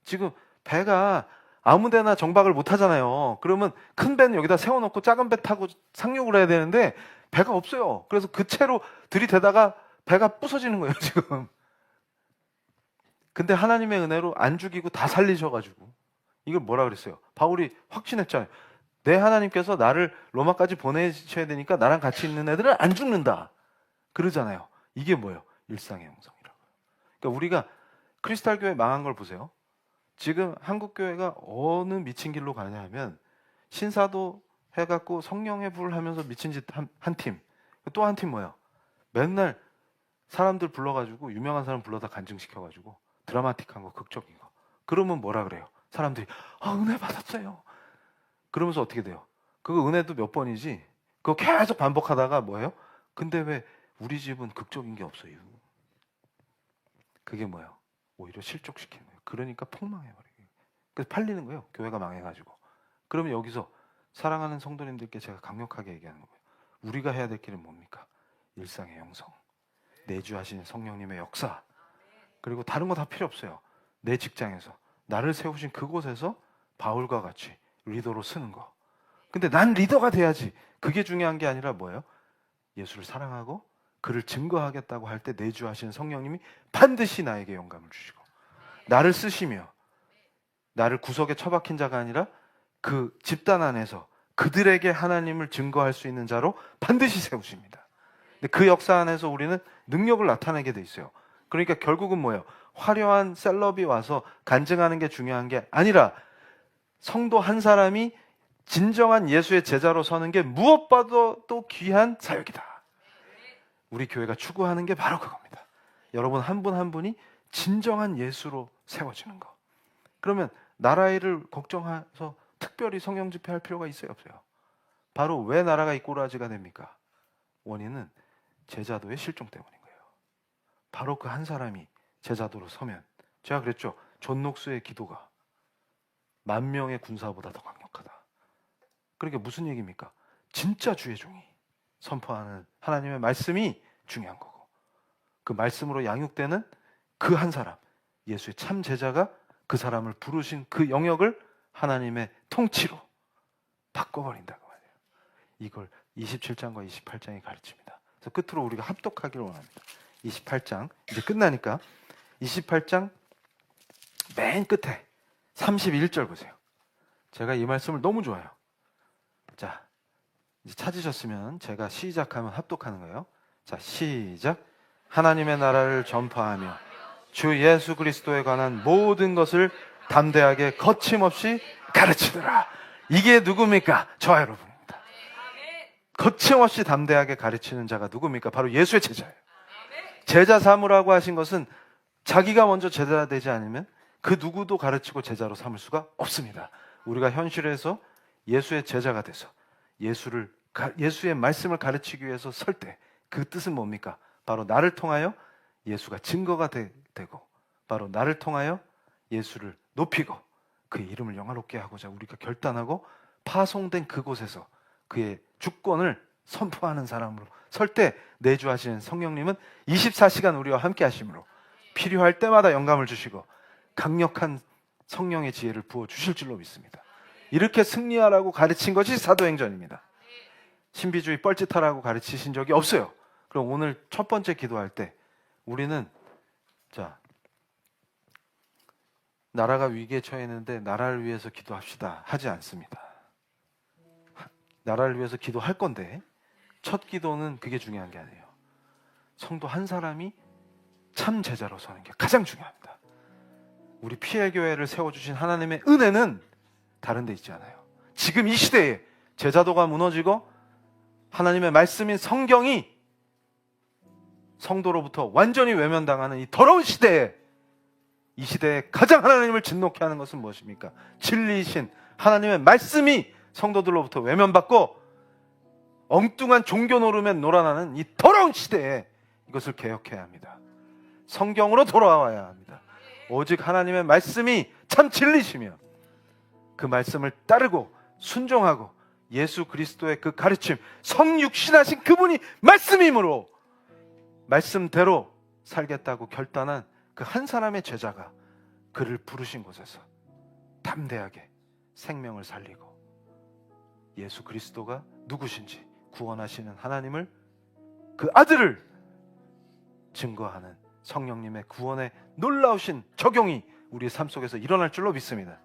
지금 배가 아무데나 정박을 못 하잖아요. 그러면 큰 배는 여기다 세워놓고 작은 배 타고 상륙을 해야 되는데 배가 없어요. 그래서 그 채로 들이대다가 배가 부서지는 거예요 지금. 근데 하나님의 은혜로 안 죽이고 다 살리셔가지고, 이걸 뭐라 그랬어요? 바울이 확신했잖아요. 내 하나님께서 나를 로마까지 보내셔야 되니까 나랑 같이 있는 애들은 안 죽는다 그러잖아요. 이게 뭐예요? 일상의 영성이라고요. 그러니까 우리가 크리스탈 교회 망한 걸 보세요. 지금 한국 교회가 어느 미친 길로 가냐 하면 신사도 해갖고 성령의 불을 하면서 미친 짓 한 팀, 또 한 팀 뭐야? 맨날 사람들 불러가지고 유명한 사람 불러다 간증시켜가지고 드라마틱한 거, 극적인 거. 그러면 뭐라 그래요? 사람들이 은혜 받았어요. 그러면서 어떻게 돼요? 그거 은혜도 몇 번이지 그거 계속 반복하다가 뭐예요? 근데 왜 우리 집은 극적인 게 없어요? 그게 뭐예요? 오히려 실족시키는 거예요. 그러니까 폭망해버려요. 그래서 팔리는 거예요. 교회가 망해가지고. 그러면 여기서 사랑하는 성도님들께 제가 강력하게 얘기하는 거예요. 우리가 해야 될 길은 뭡니까? 일상의 영성, 내주하시는 성령님의 역사, 그리고 다른 거 다 필요 없어요. 내 직장에서 나를 세우신 그곳에서 바울과 같이 리더로 쓰는 거. 근데 난 리더가 돼야지. 그게 중요한 게 아니라 뭐예요? 예수를 사랑하고 그를 증거하겠다고 할 때 내주하시는 성령님이 반드시 나에게 영감을 주시고 나를 쓰시며 나를 구석에 처박힌 자가 아니라 그 집단 안에서 그들에게 하나님을 증거할 수 있는 자로 반드시 세우십니다. 근데 그 역사 안에서 우리는 능력을 나타내게 돼 있어요. 그러니까 결국은 뭐예요? 화려한 셀럽이 와서 간증하는 게 중요한 게 아니라 성도 한 사람이 진정한 예수의 제자로 서는 게 무엇보다도 또 귀한 사역이다. 우리 교회가 추구하는 게 바로 그겁니다. 여러분 한 분 한 분이 진정한 예수로 세워지는 거. 그러면 나라의 일을 걱정해서 특별히 성령 집회할 필요가 있어요, 없어요? 바로 왜 나라가 이 꼬라지가 됩니까? 원인은 제자도의 실종 때문인 거예요. 바로 그 한 사람이 제자도로 서면, 제가 그랬죠. 존 녹스의 기도가 10,000명의 군사보다 더 강력하다. 그러니까 무슨 얘기입니까? 진짜 주의 종이 선포하는 하나님의 말씀이 중요한 거고, 그 말씀으로 양육되는 그 한 사람, 예수의 참 제자가 그 사람을 부르신 그 영역을 하나님의 통치로 바꿔버린다고 말이에요. 이걸 27장과 28장이 가르칩니다. 그래서 끝으로 우리가 합독하기를 원합니다. 28장 이제 끝나니까 28장 맨 끝에 31절 보세요. 제가 이 말씀을 너무 좋아해요. 자, 이제 찾으셨으면 제가 시작하면 합독하는 거예요. 자, 시작. 하나님의 나라를 전파하며 주 예수 그리스도에 관한 모든 것을 담대하게 거침없이 가르치더라. 이게 누굽니까? 저와 여러분입니다. 거침없이 담대하게 가르치는 자가 누굽니까? 바로 예수의 제자예요. 제자 삼으라고 하신 것은 자기가 먼저 제자가 되지 않으면 그 누구도 가르치고 제자로 삼을 수가 없습니다. 우리가 현실에서 예수의 제자가 돼서 예수의 말씀을 가르치기 위해서 설 때 그 뜻은 뭡니까? 바로 나를 통하여 예수가 증거가 되고, 바로 나를 통하여 예수를 높이고 그의 이름을 영화롭게 하고자 우리가 결단하고 파송된 그곳에서 그의 주권을 선포하는 사람으로 설 때 내주하시는 성령님은 24시간 우리와 함께 하심으로 필요할 때마다 영감을 주시고 강력한 성령의 지혜를 부어주실 줄로 믿습니다. 이렇게 승리하라고 가르친 것이 사도행전입니다. 신비주의 뻘짓하라고 가르치신 적이 없어요. 그럼 오늘 첫 번째 기도할 때 우리는 자, 나라가 위기에 처했는데 나라를 위해서 기도합시다 하지 않습니다. 나라를 위해서 기도할 건데 첫 기도는 그게 중요한 게 아니에요. 성도 한 사람이 참 제자로 서는 게 가장 중요합니다. 우리 PL 교회를 세워주신 하나님의 은혜는 다른 데 있지 않아요. 지금 이 시대에 제자도가 무너지고 하나님의 말씀인 성경이 성도로부터 완전히 외면당하는 이 더러운 시대에, 이 시대에 가장 하나님을 진노케 하는 것은 무엇입니까? 진리이신 하나님의 말씀이 성도들로부터 외면받고 엉뚱한 종교 노름에 놀아나는 이 더러운 시대에 이것을 개혁해야 합니다. 성경으로 돌아와야 합니다. 오직 하나님의 말씀이 참 진리시며 그 말씀을 따르고 순종하고 예수 그리스도의 그 가르침, 성육신하신 그분이 말씀이므로 말씀대로 살겠다고 결단한 그 한 사람의 제자가 그를 부르신 곳에서 담대하게 생명을 살리고 예수 그리스도가 누구신지 구원하시는 하나님을, 그 아들을 증거하는 성령님의 구원의 놀라우신 적용이 우리의 삶 속에서 일어날 줄로 믿습니다.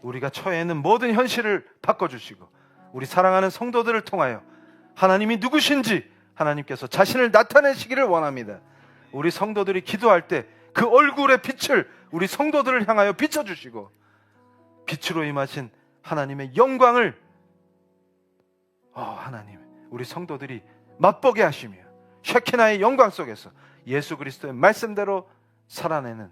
우리가 처해 있는 모든 현실을 바꿔주시고 우리 사랑하는 성도들을 통하여 하나님이 누구신지 하나님께서 자신을 나타내시기를 원합니다. 우리 성도들이 기도할 때 그 얼굴의 빛을 우리 성도들을 향하여 비춰주시고 빛으로 임하신 하나님의 영광을 하나님, 우리 성도들이 맛보게 하시며 쉐키나의 영광 속에서 예수 그리스도의 말씀대로 살아내는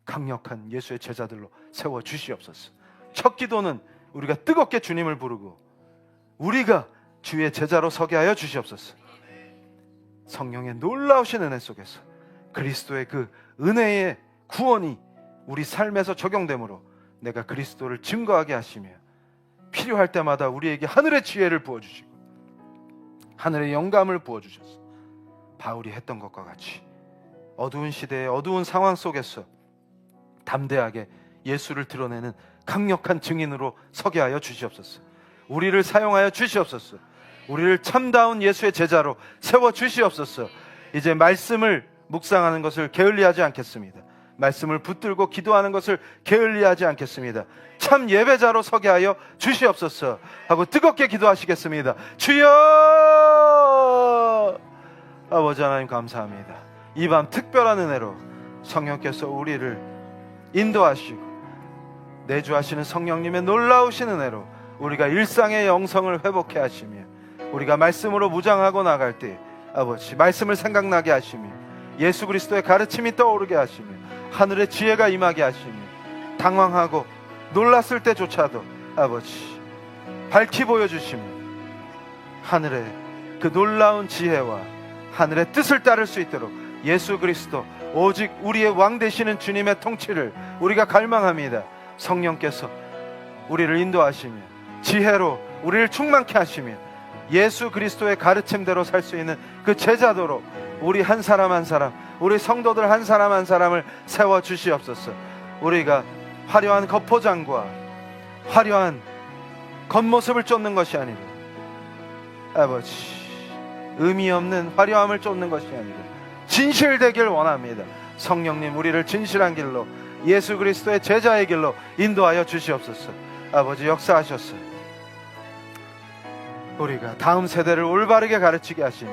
강력한 예수의 제자들로 세워주시옵소서. 첫 기도는 우리가 뜨겁게 주님을 부르고 우리가 주의 제자로 서게 하여 주시옵소서. 성령의 놀라우신 은혜 속에서 그리스도의 그 은혜의 구원이 우리 삶에서 적용되므로 내가 그리스도를 증거하게 하시며 필요할 때마다 우리에게 하늘의 지혜를 부어주시고 하늘의 영감을 부어주셔서 바울이 했던 것과 같이 어두운 시대의 어두운 상황 속에서 담대하게 예수를 드러내는 강력한 증인으로 서게 하여 주시옵소서. 우리를 사용하여 주시옵소서. 우리를 참다운 예수의 제자로 세워 주시옵소서. 이제 말씀을 묵상하는 것을 게을리하지 않겠습니다. 말씀을 붙들고 기도하는 것을 게을리하지 않겠습니다. 참 예배자로 서게 하여 주시옵소서 하고 뜨겁게 기도하시겠습니다. 주여! 아버지 하나님 감사합니다. 이 밤 특별한 은혜로 성령께서 우리를 인도하시고 내주하시는 성령님의 놀라우신 은혜로 우리가 일상의 영성을 회복해 하시며 우리가 말씀으로 무장하고 나갈 때 아버지 말씀을 생각나게 하시며 예수 그리스도의 가르침이 떠오르게 하시며 하늘의 지혜가 임하게 하시며 당황하고 놀랐을 때조차도 아버지 밝히 보여주시며 하늘의 그 놀라운 지혜와 하늘의 뜻을 따를 수 있도록 예수 그리스도 오직 우리의 왕 되시는 주님의 통치를 우리가 갈망합니다. 성령께서 우리를 인도하시며 지혜로 우리를 충만케 하시며 예수 그리스도의 가르침대로 살 수 있는 그 제자도로 우리 한 사람 한 사람, 우리 성도들 한 사람 한 사람을 세워 주시옵소서. 우리가 화려한 겉포장과 화려한 겉모습을 쫓는 것이 아니라 아버지 의미 없는 화려함을 쫓는 것이 아니라 진실되길 원합니다. 성령님 우리를 진실한 길로 예수 그리스도의 제자의 길로 인도하여 주시옵소서. 아버지 역사하셔서 우리가 다음 세대를 올바르게 가르치게 하시니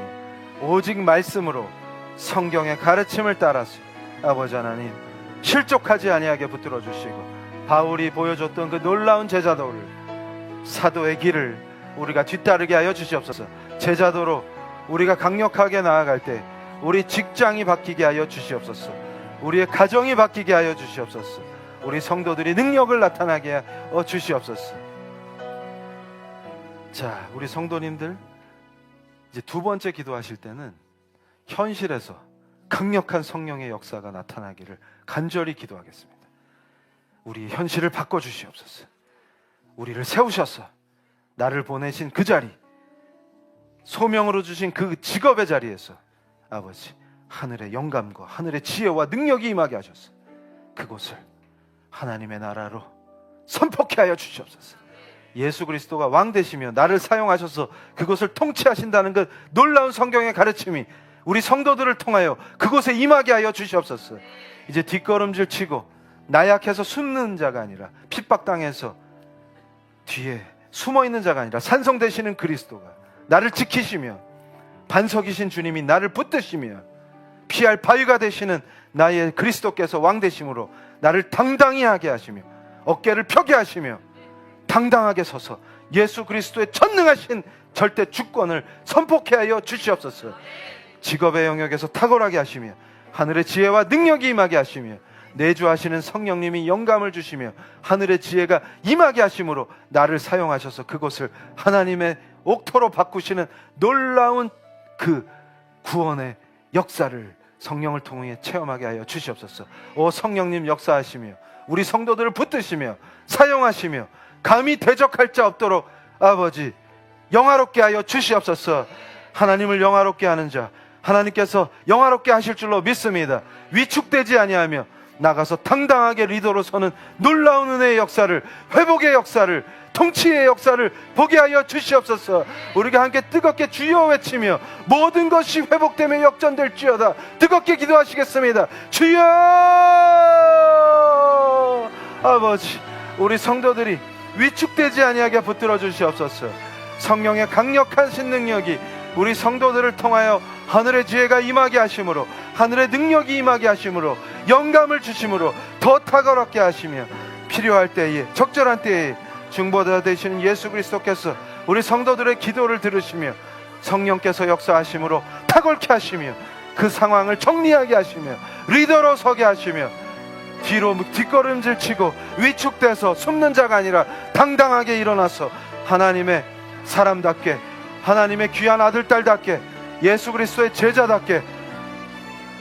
오직 말씀으로 성경의 가르침을 따라서 아버지 하나님 실족하지 아니하게 붙들어 주시고 바울이 보여줬던 그 놀라운 제자도를 사도의 길을 우리가 뒤따르게 하여 주시옵소서. 제자도로 우리가 강력하게 나아갈 때 우리 직장이 바뀌게 하여 주시옵소서. 우리의 가정이 바뀌게 하여 주시옵소서. 우리 성도들이 능력을 나타나게 하여 주시옵소서. 자, 우리 성도님들 이제 두 번째 기도하실 때는 현실에서 강력한 성령의 역사가 나타나기를 간절히 기도하겠습니다. 우리 현실을 바꿔주시옵소서. 우리를 세우셔서 나를 보내신 그 자리, 소명으로 주신 그 직업의 자리에서 아버지 하늘의 영감과 하늘의 지혜와 능력이 임하게 하셔서 그곳을 하나님의 나라로 선포케 하여 주시옵소서. 예수 그리스도가 왕 되시며 나를 사용하셔서 그곳을 통치하신다는 그 놀라운 성경의 가르침이 우리 성도들을 통하여 그곳에 임하게 하여 주시옵소서. 이제 뒷걸음질 치고 나약해서 숨는 자가 아니라 핍박당해서 뒤에 숨어있는 자가 아니라 산성되시는 그리스도가 나를 지키시며 반석이신 주님이 나를 붙드시며 피할 바위가 되시는 나의 그리스도께서 왕 되심으로 나를 당당히 하게 하시며 어깨를 펴게 하시며 당당하게 서서 예수 그리스도의 전능하신 절대 주권을 선포케 하여 주시옵소서. 직업의 영역에서 탁월하게 하시며 하늘의 지혜와 능력이 임하게 하시며 내주하시는 성령님이 영감을 주시며 하늘의 지혜가 임하게 하심으로 나를 사용하셔서 그곳을 하나님의 옥토로 바꾸시는 놀라운 그 구원의 역사를 성령을 통해 체험하게 하여 주시옵소서. 오 성령님 역사하시며 우리 성도들을 붙드시며 사용하시며 감히 대적할 자 없도록 아버지 영화롭게 하여 주시옵소서. 하나님을 영화롭게 하는 자 하나님께서 영화롭게 하실 줄로 믿습니다. 위축되지 아니하며 나가서 당당하게 리더로 서는 놀라운 은혜의 역사를, 회복의 역사를, 통치의 역사를 보게 하여 주시옵소서. 우리가 함께 뜨겁게 주여 외치며 모든 것이 회복되며 역전될지어다 뜨겁게 기도하시겠습니다. 주여! 아버지 우리 성도들이 위축되지 아니하게 붙들어 주시옵소서. 성령의 강력하신 능력이 우리 성도들을 통하여 하늘의 지혜가 임하게 하심으로 하늘의 능력이 임하게 하심으로 영감을 주심으로 더 탁월하게 하시며 필요할 때에 적절한 때에 중보자 되시는 예수 그리스도께서 우리 성도들의 기도를 들으시며 성령께서 역사하심으로 탁월케 하시며 그 상황을 정리하게 하시며 리더로 서게 하시며 뒤로 뒷걸음질 치고 위축돼서 숨는 자가 아니라 당당하게 일어나서 하나님의 사람답게 하나님의 귀한 아들, 딸답게, 예수 그리스도의 제자답게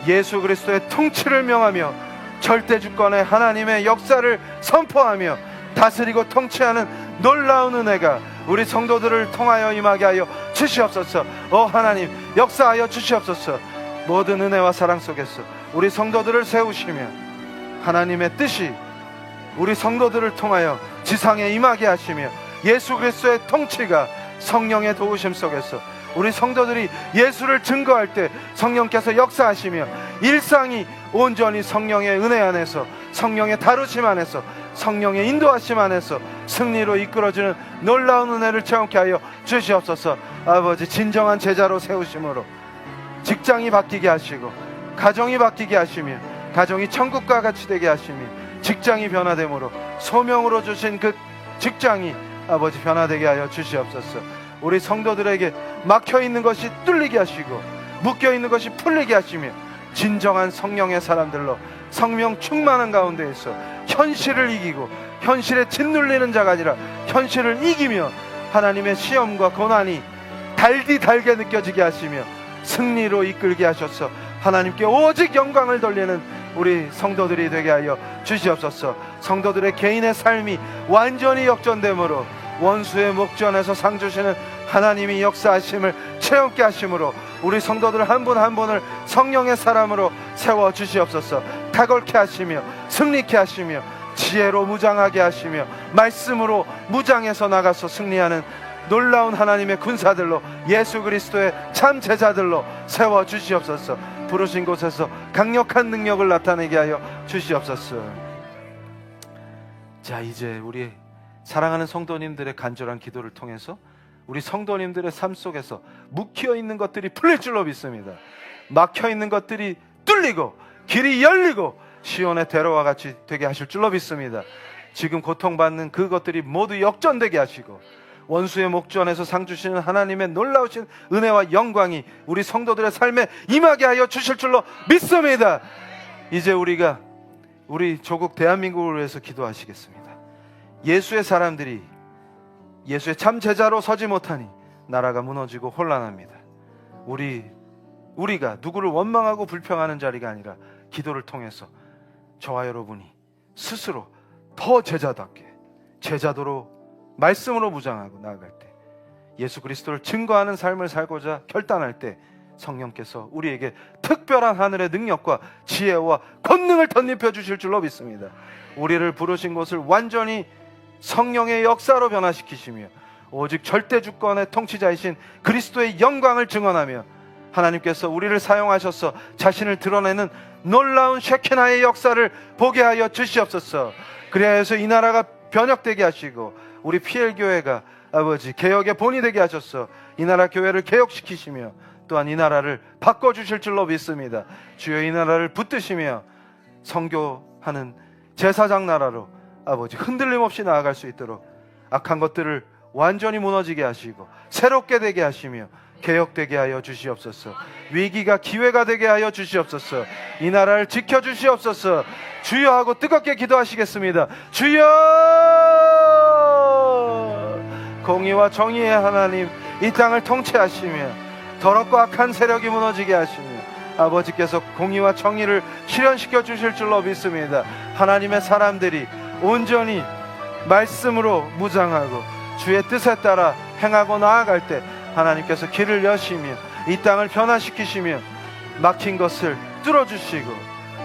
예수 그리스도의 통치를 명하며 절대 주권의 하나님의 역사를 선포하며 다스리고 통치하는 놀라운 은혜가 우리 성도들을 통하여 임하게 하여 주시옵소서. 하나님, 역사하여 주시옵소서. 모든 은혜와 사랑 속에서 우리 성도들을 세우시며 하나님의 뜻이 우리 성도들을 통하여 지상에 임하게 하시며 예수 그리스도의 통치가 성령의 도우심 속에서 우리 성도들이 예수를 증거할 때 성령께서 역사하시며 일상이 온전히 성령의 은혜 안에서, 성령의 다루심 안에서, 성령의 인도하심 안에서 승리로 이끌어지는 놀라운 은혜를 체험케 하여 주시옵소서. 아버지, 진정한 제자로 세우심으로 직장이 바뀌게 하시고 가정이 바뀌게 하시며 가정이 천국과 같이 되게 하시며 직장이 변화됨으로 소명으로 주신 그 직장이 아버지 변화되게 하여 주시옵소서. 우리 성도들에게 막혀있는 것이 뚫리게 하시고 묶여있는 것이 풀리게 하시며 진정한 성령의 사람들로 성령 충만한 가운데에서 현실을 이기고 현실에 짓눌리는 자가 아니라 현실을 이기며 하나님의 시험과 고난이 달게 느껴지게 하시며 승리로 이끌게 하셔서 하나님께 오직 영광을 돌리는 우리 성도들이 되게 하여 주시옵소서. 성도들의 개인의 삶이 완전히 역전되므로 원수의 목전에서 상 주시는 하나님이 역사하심을 체험케 하심으로 우리 성도들 한 분 한 분을 성령의 사람으로 세워 주시옵소서. 탁월케 하시며 승리케 하시며 지혜로 무장하게 하시며 말씀으로 무장해서 나가서 승리하는 놀라운 하나님의 군사들로 예수 그리스도의 참 제자들로 세워 주시옵소서. 부르신 곳에서 강력한 능력을 나타내게 하여 주시옵소서. 자, 이제 우리 사랑하는 성도님들의 간절한 기도를 통해서 우리 성도님들의 삶 속에서 묵혀있는 것들이 풀릴 줄로 믿습니다. 막혀있는 것들이 뚫리고 길이 열리고 시온의 대로와 같이 되게 하실 줄로 믿습니다. 지금 고통받는 그것들이 모두 역전되게 하시고 원수의 목전에서 상 주시는 하나님의 놀라우신 은혜와 영광이 우리 성도들의 삶에 임하게 하여 주실 줄로 믿습니다. 이제 우리가 우리 조국 대한민국을 위해서 기도하시겠습니다. 예수의 사람들이 예수의 참 제자로 서지 못하니 나라가 무너지고 혼란합니다. 우리가 누구를 원망하고 불평하는 자리가 아니라 기도를 통해서 저와 여러분이 스스로 더 제자답게 제자도로 말씀으로 무장하고 나아갈 때 예수 그리스도를 증거하는 삶을 살고자 결단할 때 성령께서 우리에게 특별한 하늘의 능력과 지혜와 권능을 덧입혀 주실 줄로 믿습니다. 우리를 부르신 곳을 완전히 성령의 역사로 변화시키시며 오직 절대 주권의 통치자이신 그리스도의 영광을 증언하며 하나님께서 우리를 사용하셔서 자신을 드러내는 놀라운 쉐키나의 역사를 보게 하여 주시옵소서. 그래서 이 나라가 변혁되게 하시고 우리 PL교회가 아버지 개혁의 본이 되게 하셔서 이 나라 교회를 개혁시키시며 또한 이 나라를 바꿔주실 줄로 믿습니다. 주여, 이 나라를 붙드시며 선교하는 제사장 나라로 아버지 흔들림 없이 나아갈 수 있도록 악한 것들을 완전히 무너지게 하시고 새롭게 되게 하시며 개혁되게 하여 주시옵소서. 위기가 기회가 되게 하여 주시옵소서. 이 나라를 지켜주시옵소서. 주여 하고 뜨겁게 기도하시겠습니다. 주여! 공의와 정의의 하나님, 이 땅을 통치하시며 더럽고 악한 세력이 무너지게 하시며 아버지께서 공의와 정의를 실현시켜 주실 줄로 믿습니다. 하나님의 사람들이 온전히 말씀으로 무장하고 주의 뜻에 따라 행하고 나아갈 때 하나님께서 길을 여시며 이 땅을 변화시키시며 막힌 것을 뚫어주시고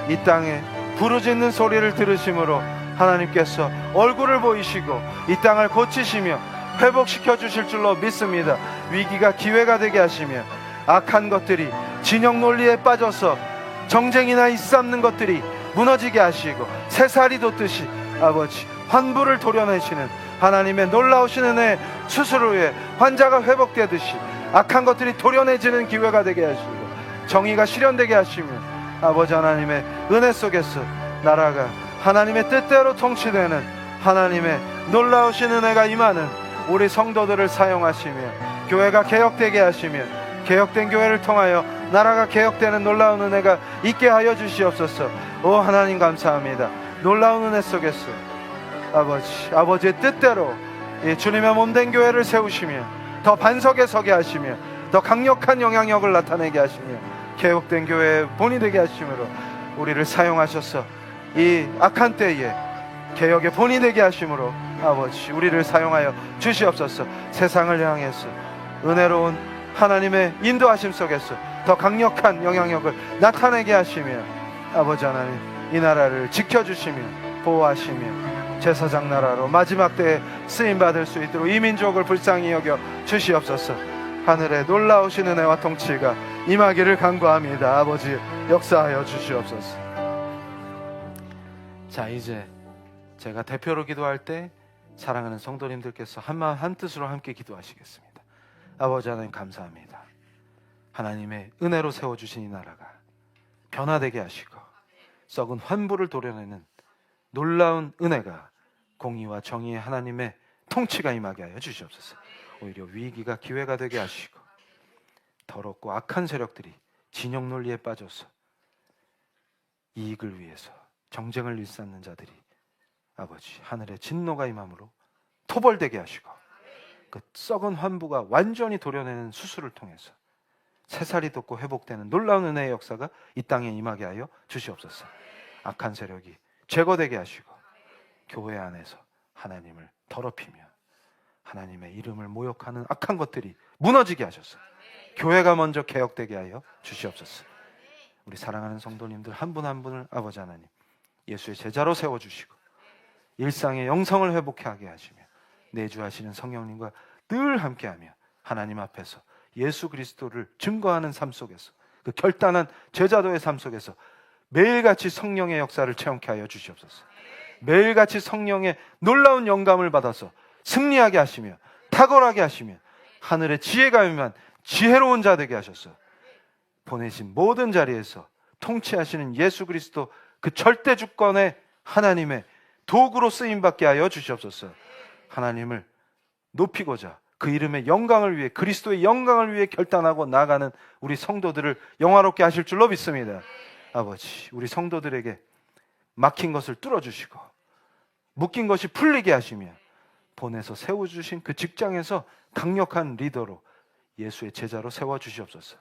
이 땅에 부르짖는 소리를 들으심으로 하나님께서 얼굴을 보이시고 이 땅을 고치시며 회복시켜 주실 줄로 믿습니다. 위기가 기회가 되게 하시며 악한 것들이 진영 논리에 빠져서 정쟁이나 일삼는 것들이 무너지게 하시고 새살이 돋듯이 아버지 환부를 도려내시는 하나님의 놀라우신 은혜 수술 후에 환자가 회복되듯이 악한 것들이 도려내지는 기회가 되게 하시고 정의가 실현되게 하시며 아버지 하나님의 은혜 속에서 나라가 하나님의 뜻대로 통치되는 하나님의 놀라우신 은혜가 임하는 우리 성도들을 사용하시며 교회가 개혁되게 하시며 개혁된 교회를 통하여 나라가 개혁되는 놀라운 은혜가 있게 하여 주시옵소서. 오 하나님 감사합니다. 놀라운 은혜 속에서 아버지의 뜻대로 주님의 몸된 교회를 세우시며 더 반석에 서게 하시며 더 강력한 영향력을 나타내게 하시며 개혁된 교회의 본이 되게 하심으로 우리를 사용하셔서 이 악한 때에 개혁의 본이 되게 하심으로 아버지 우리를 사용하여 주시옵소서. 세상을 향해서 은혜로운 하나님의 인도하심 속에서 더 강력한 영향력을 나타내게 하시며 아버지 하나님 이 나라를 지켜주시며 보호하시며 제사장 나라로 마지막 때에 쓰임받을 수 있도록 이 민족을 불쌍히 여겨 주시옵소서. 하늘에 놀라우신 은혜와 통치가 임하기를 간구합니다. 아버지 역사하여 주시옵소서. 자, 이제 제가 대표로 기도할 때 사랑하는 성도님들께서 한마음 한뜻으로 함께 기도하시겠습니다. 아버지 하나님 감사합니다. 하나님의 은혜로 세워주신 이 나라가 변화되게 하시고 썩은 환부를 도려내는 놀라운 은혜가 공의와 정의의 하나님의 통치가 임하게 하여 주시옵소서. 오히려 위기가 기회가 되게 하시고 더럽고 악한 세력들이 진영 논리에 빠져서 이익을 위해서 정쟁을 일삼는 자들이 아버지 하늘의 진노가 임함으로 토벌되게 하시고 그 썩은 환부가 완전히 도려내는 수술을 통해서 새살이 돋고 회복되는 놀라운 은혜의 역사가 이 땅에 임하게 하여 주시옵소서. 악한 세력이 제거되게 하시고 교회 안에서 하나님을 더럽히며 하나님의 이름을 모욕하는 악한 것들이 무너지게 하셔서 교회가 먼저 개혁되게 하여 주시옵소서. 우리 사랑하는 성도님들 한 분 한 분을 아버지 하나님 예수의 제자로 세워주시고 일상의 영성을 회복하게 하시며 내주하시는 성령님과 늘 함께하며 하나님 앞에서 예수 그리스도를 증거하는 삶 속에서 그 결단한 제자도의 삶 속에서 매일같이 성령의 역사를 체험케 하여 주시옵소서. 매일같이 성령의 놀라운 영감을 받아서 승리하게 하시며 탁월하게 하시며 하늘의 지혜가 임한 지혜로운 자 되게 하셔서 보내신 모든 자리에서 통치하시는 예수 그리스도 그 절대 주권의 하나님의 도구로 쓰임받게 하여 주시옵소서. 하나님을 높이고자 그 이름의 영광을 위해 그리스도의 영광을 위해 결단하고 나가는 우리 성도들을 영화롭게 하실 줄로 믿습니다. 아버지 우리 성도들에게 막힌 것을 뚫어주시고 묶인 것이 풀리게 하시며 보내서 세워주신 그 직장에서 강력한 리더로 예수의 제자로 세워주시옵소서.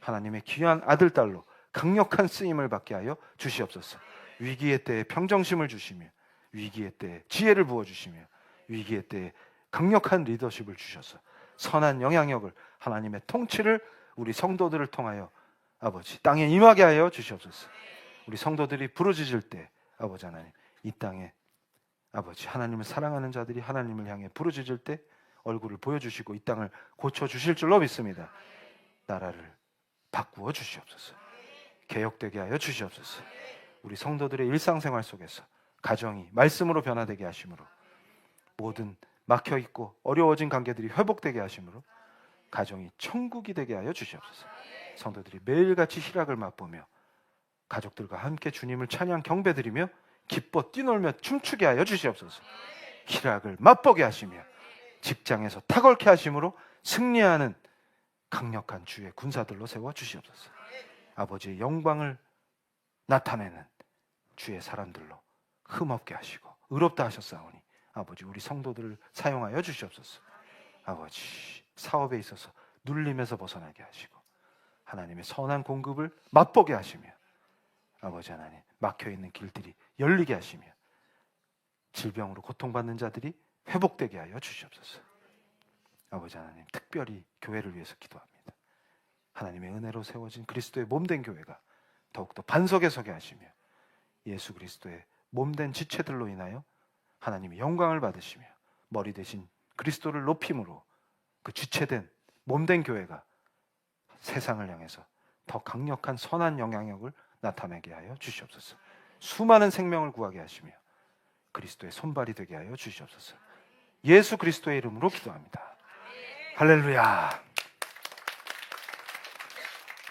하나님의 귀한 아들 딸로 강력한 쓰임을 받게 하여 주시옵소서. 위기의 때에 평정심을 주시며 위기의 때에 지혜를 부어주시며 위기의 때에 강력한 리더십을 주셔서 선한 영향력을 하나님의 통치를 우리 성도들을 통하여 아버지 땅에 임하게 하여 주시옵소서. 우리 성도들이 부르짖을 때 아버지 하나님 이 땅에 아버지 하나님을 사랑하는 자들이 하나님을 향해 부르짖을 때 얼굴을 보여주시고 이 땅을 고쳐주실 줄로 믿습니다. 나라를 바꾸어 주시옵소서. 개혁되게 하여 주시옵소서. 우리 성도들의 일상생활 속에서 가정이 말씀으로 변화되게 하심으로 모든 막혀있고 어려워진 관계들이 회복되게 하심으로 가정이 천국이 되게 하여 주시옵소서. 성도들이 매일같이 희락을 맛보며 가족들과 함께 주님을 찬양 경배드리며 기뻐 뛰놀며 춤추게 하여 주시옵소서. 희락을 맛보게 하시며 직장에서 탁월케 하심으로 승리하는 강력한 주의 군사들로 세워 주시옵소서. 아버지의 영광을 나타내는 주의 사람들로 흠없게 하시고 의롭다 하셨사오니 아버지 우리 성도들을 사용하여 주시옵소서. 아버지 사업에 있어서 눌림에서 벗어나게 하시고 하나님의 선한 공급을 맛보게 하시며 아버지 하나님 막혀있는 길들이 열리게 하시며 질병으로 고통받는 자들이 회복되게 하여 주시옵소서. 아버지 하나님 특별히 교회를 위해서 기도합니다. 하나님의 은혜로 세워진 그리스도의 몸된 교회가 더욱더 반석에 서게 하시며 예수 그리스도의 몸된 지체들로 인하여 하나님의 영광을 받으시며 머리 대신 그리스도를 높임으로 그 지체된 몸된 교회가 세상을 향해서 더 강력한 선한 영향력을 나타내게 하여 주시옵소서. 수많은 생명을 구하게 하시며 그리스도의 손발이 되게 하여 주시옵소서. 예수 그리스도의 이름으로 기도합니다. 할렐루야.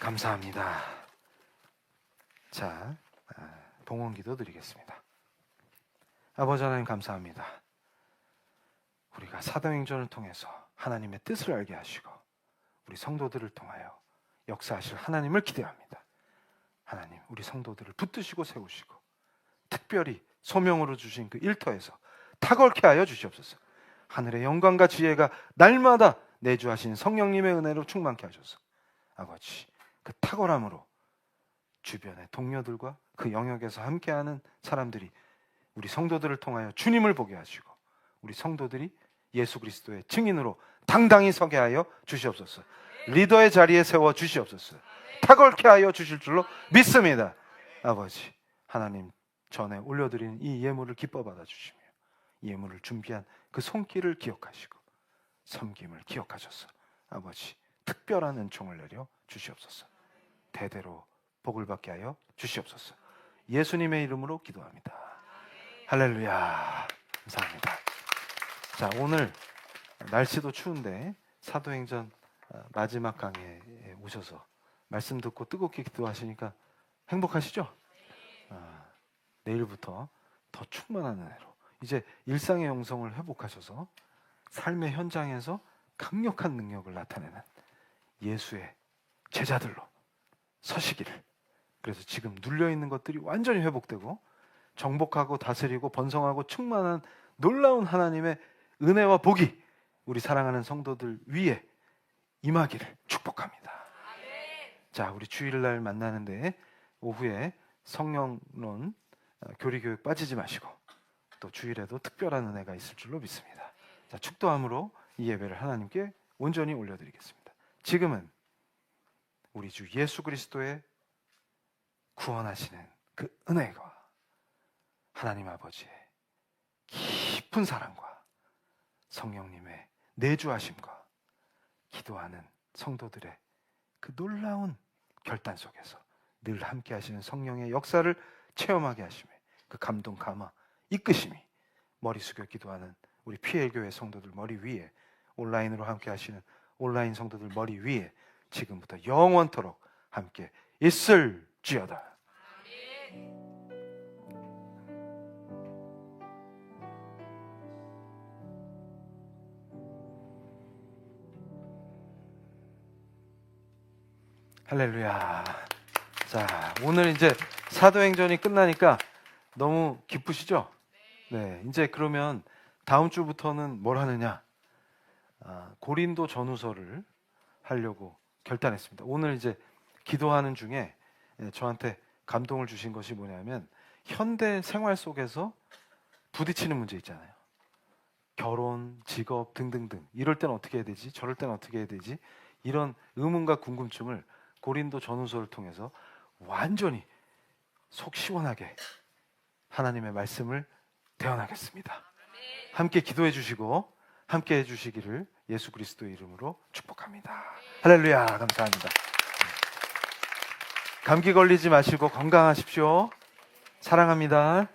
감사합니다. 자, 봉헌기도 드리겠습니다. 아버지 하나님 감사합니다. 우리가 사도행전을 통해서 하나님의 뜻을 알게 하시고 우리 성도들을 통하여 역사하실 하나님을 기대합니다. 하나님 우리 성도들을 붙드시고 세우시고 특별히 소명으로 주신 그 일터에서 탁월케 하여 주시옵소서. 하늘의 영광과 지혜가 날마다 내주하신 성령님의 은혜로 충만케 하셔서 아버지 그 탁월함으로 주변의 동료들과 그 영역에서 함께하는 사람들이 우리 성도들을 통하여 주님을 보게 하시고 우리 성도들이 예수 그리스도의 증인으로 당당히 서게 하여 주시옵소서. 리더의 자리에 세워 주시옵소서. 탁월케 하여 주실 줄로 믿습니다. 아버지 하나님 전에 올려드리는 이 예물을 기뻐 받아주시며 이 예물을 준비한 그 손길을 기억하시고 섬김을 기억하셔서 아버지 특별한 은총을 내려 주시옵소서. 대대로 복을 받게 하여 주시옵소서. 예수님의 이름으로 기도합니다. 할렐루야. 감사합니다. 자, 오늘 날씨도 추운데 사도행전 마지막 강의에 오셔서 말씀 듣고 뜨겁게 기도하시니까 행복하시죠? 내일부터 더 충만한 은혜로 이제 일상의 영성을 회복하셔서 삶의 현장에서 강력한 능력을 나타내는 예수의 제자들로 서시기를. 그래서 지금 눌려있는 것들이 완전히 회복되고 정복하고 다스리고 번성하고 충만한 놀라운 하나님의 은혜와 복이 우리 사랑하는 성도들 위에 임하기를 축복합니다. 자, 우리 주일날 만나는데 오후에 성령론 교리교육 빠지지 마시고 또 주일에도 특별한 은혜가 있을 줄로 믿습니다. 자, 축도함으로 이 예배를 하나님께 온전히 올려드리겠습니다. 지금은 우리 주 예수 그리스도의 구원하시는 그 은혜가 하나님 아버지의 깊은 사랑과 성령님의 내주하심과 기도하는 성도들의 그 놀라운 결단 속에서 늘 함께 하시는 성령의 역사를 체험하게 하시며 그 감동 감화 이끄심이 머리 숙여 기도하는 우리 PL교회 성도들 머리 위에 온라인으로 함께 하시는 온라인 성도들 머리 위에 지금부터 영원토록 함께 있을지어다. 할렐루야. 자, 오늘 이제 사도행전이 끝나니까 너무 기쁘시죠? 네, 이제 그러면 다음 주부터는 뭘 하느냐? 고린도 전후서를 하려고 결단했습니다. 오늘 이제 기도하는 중에 저한테 감동을 주신 것이 뭐냐면 현대 생활 속에서 부딪히는 문제 있잖아요. 결혼, 직업 등등등. 이럴 땐 어떻게 해야 되지? 저럴 땐 어떻게 해야 되지? 이런 의문과 궁금증을 고린도 전후서를 통해서 완전히 속 시원하게 하나님의 말씀을 대언하겠습니다. 함께 기도해 주시고 함께 해 주시기를 예수 그리스도의 이름으로 축복합니다. 할렐루야. 감사합니다. 감기 걸리지 마시고 건강하십시오. 사랑합니다.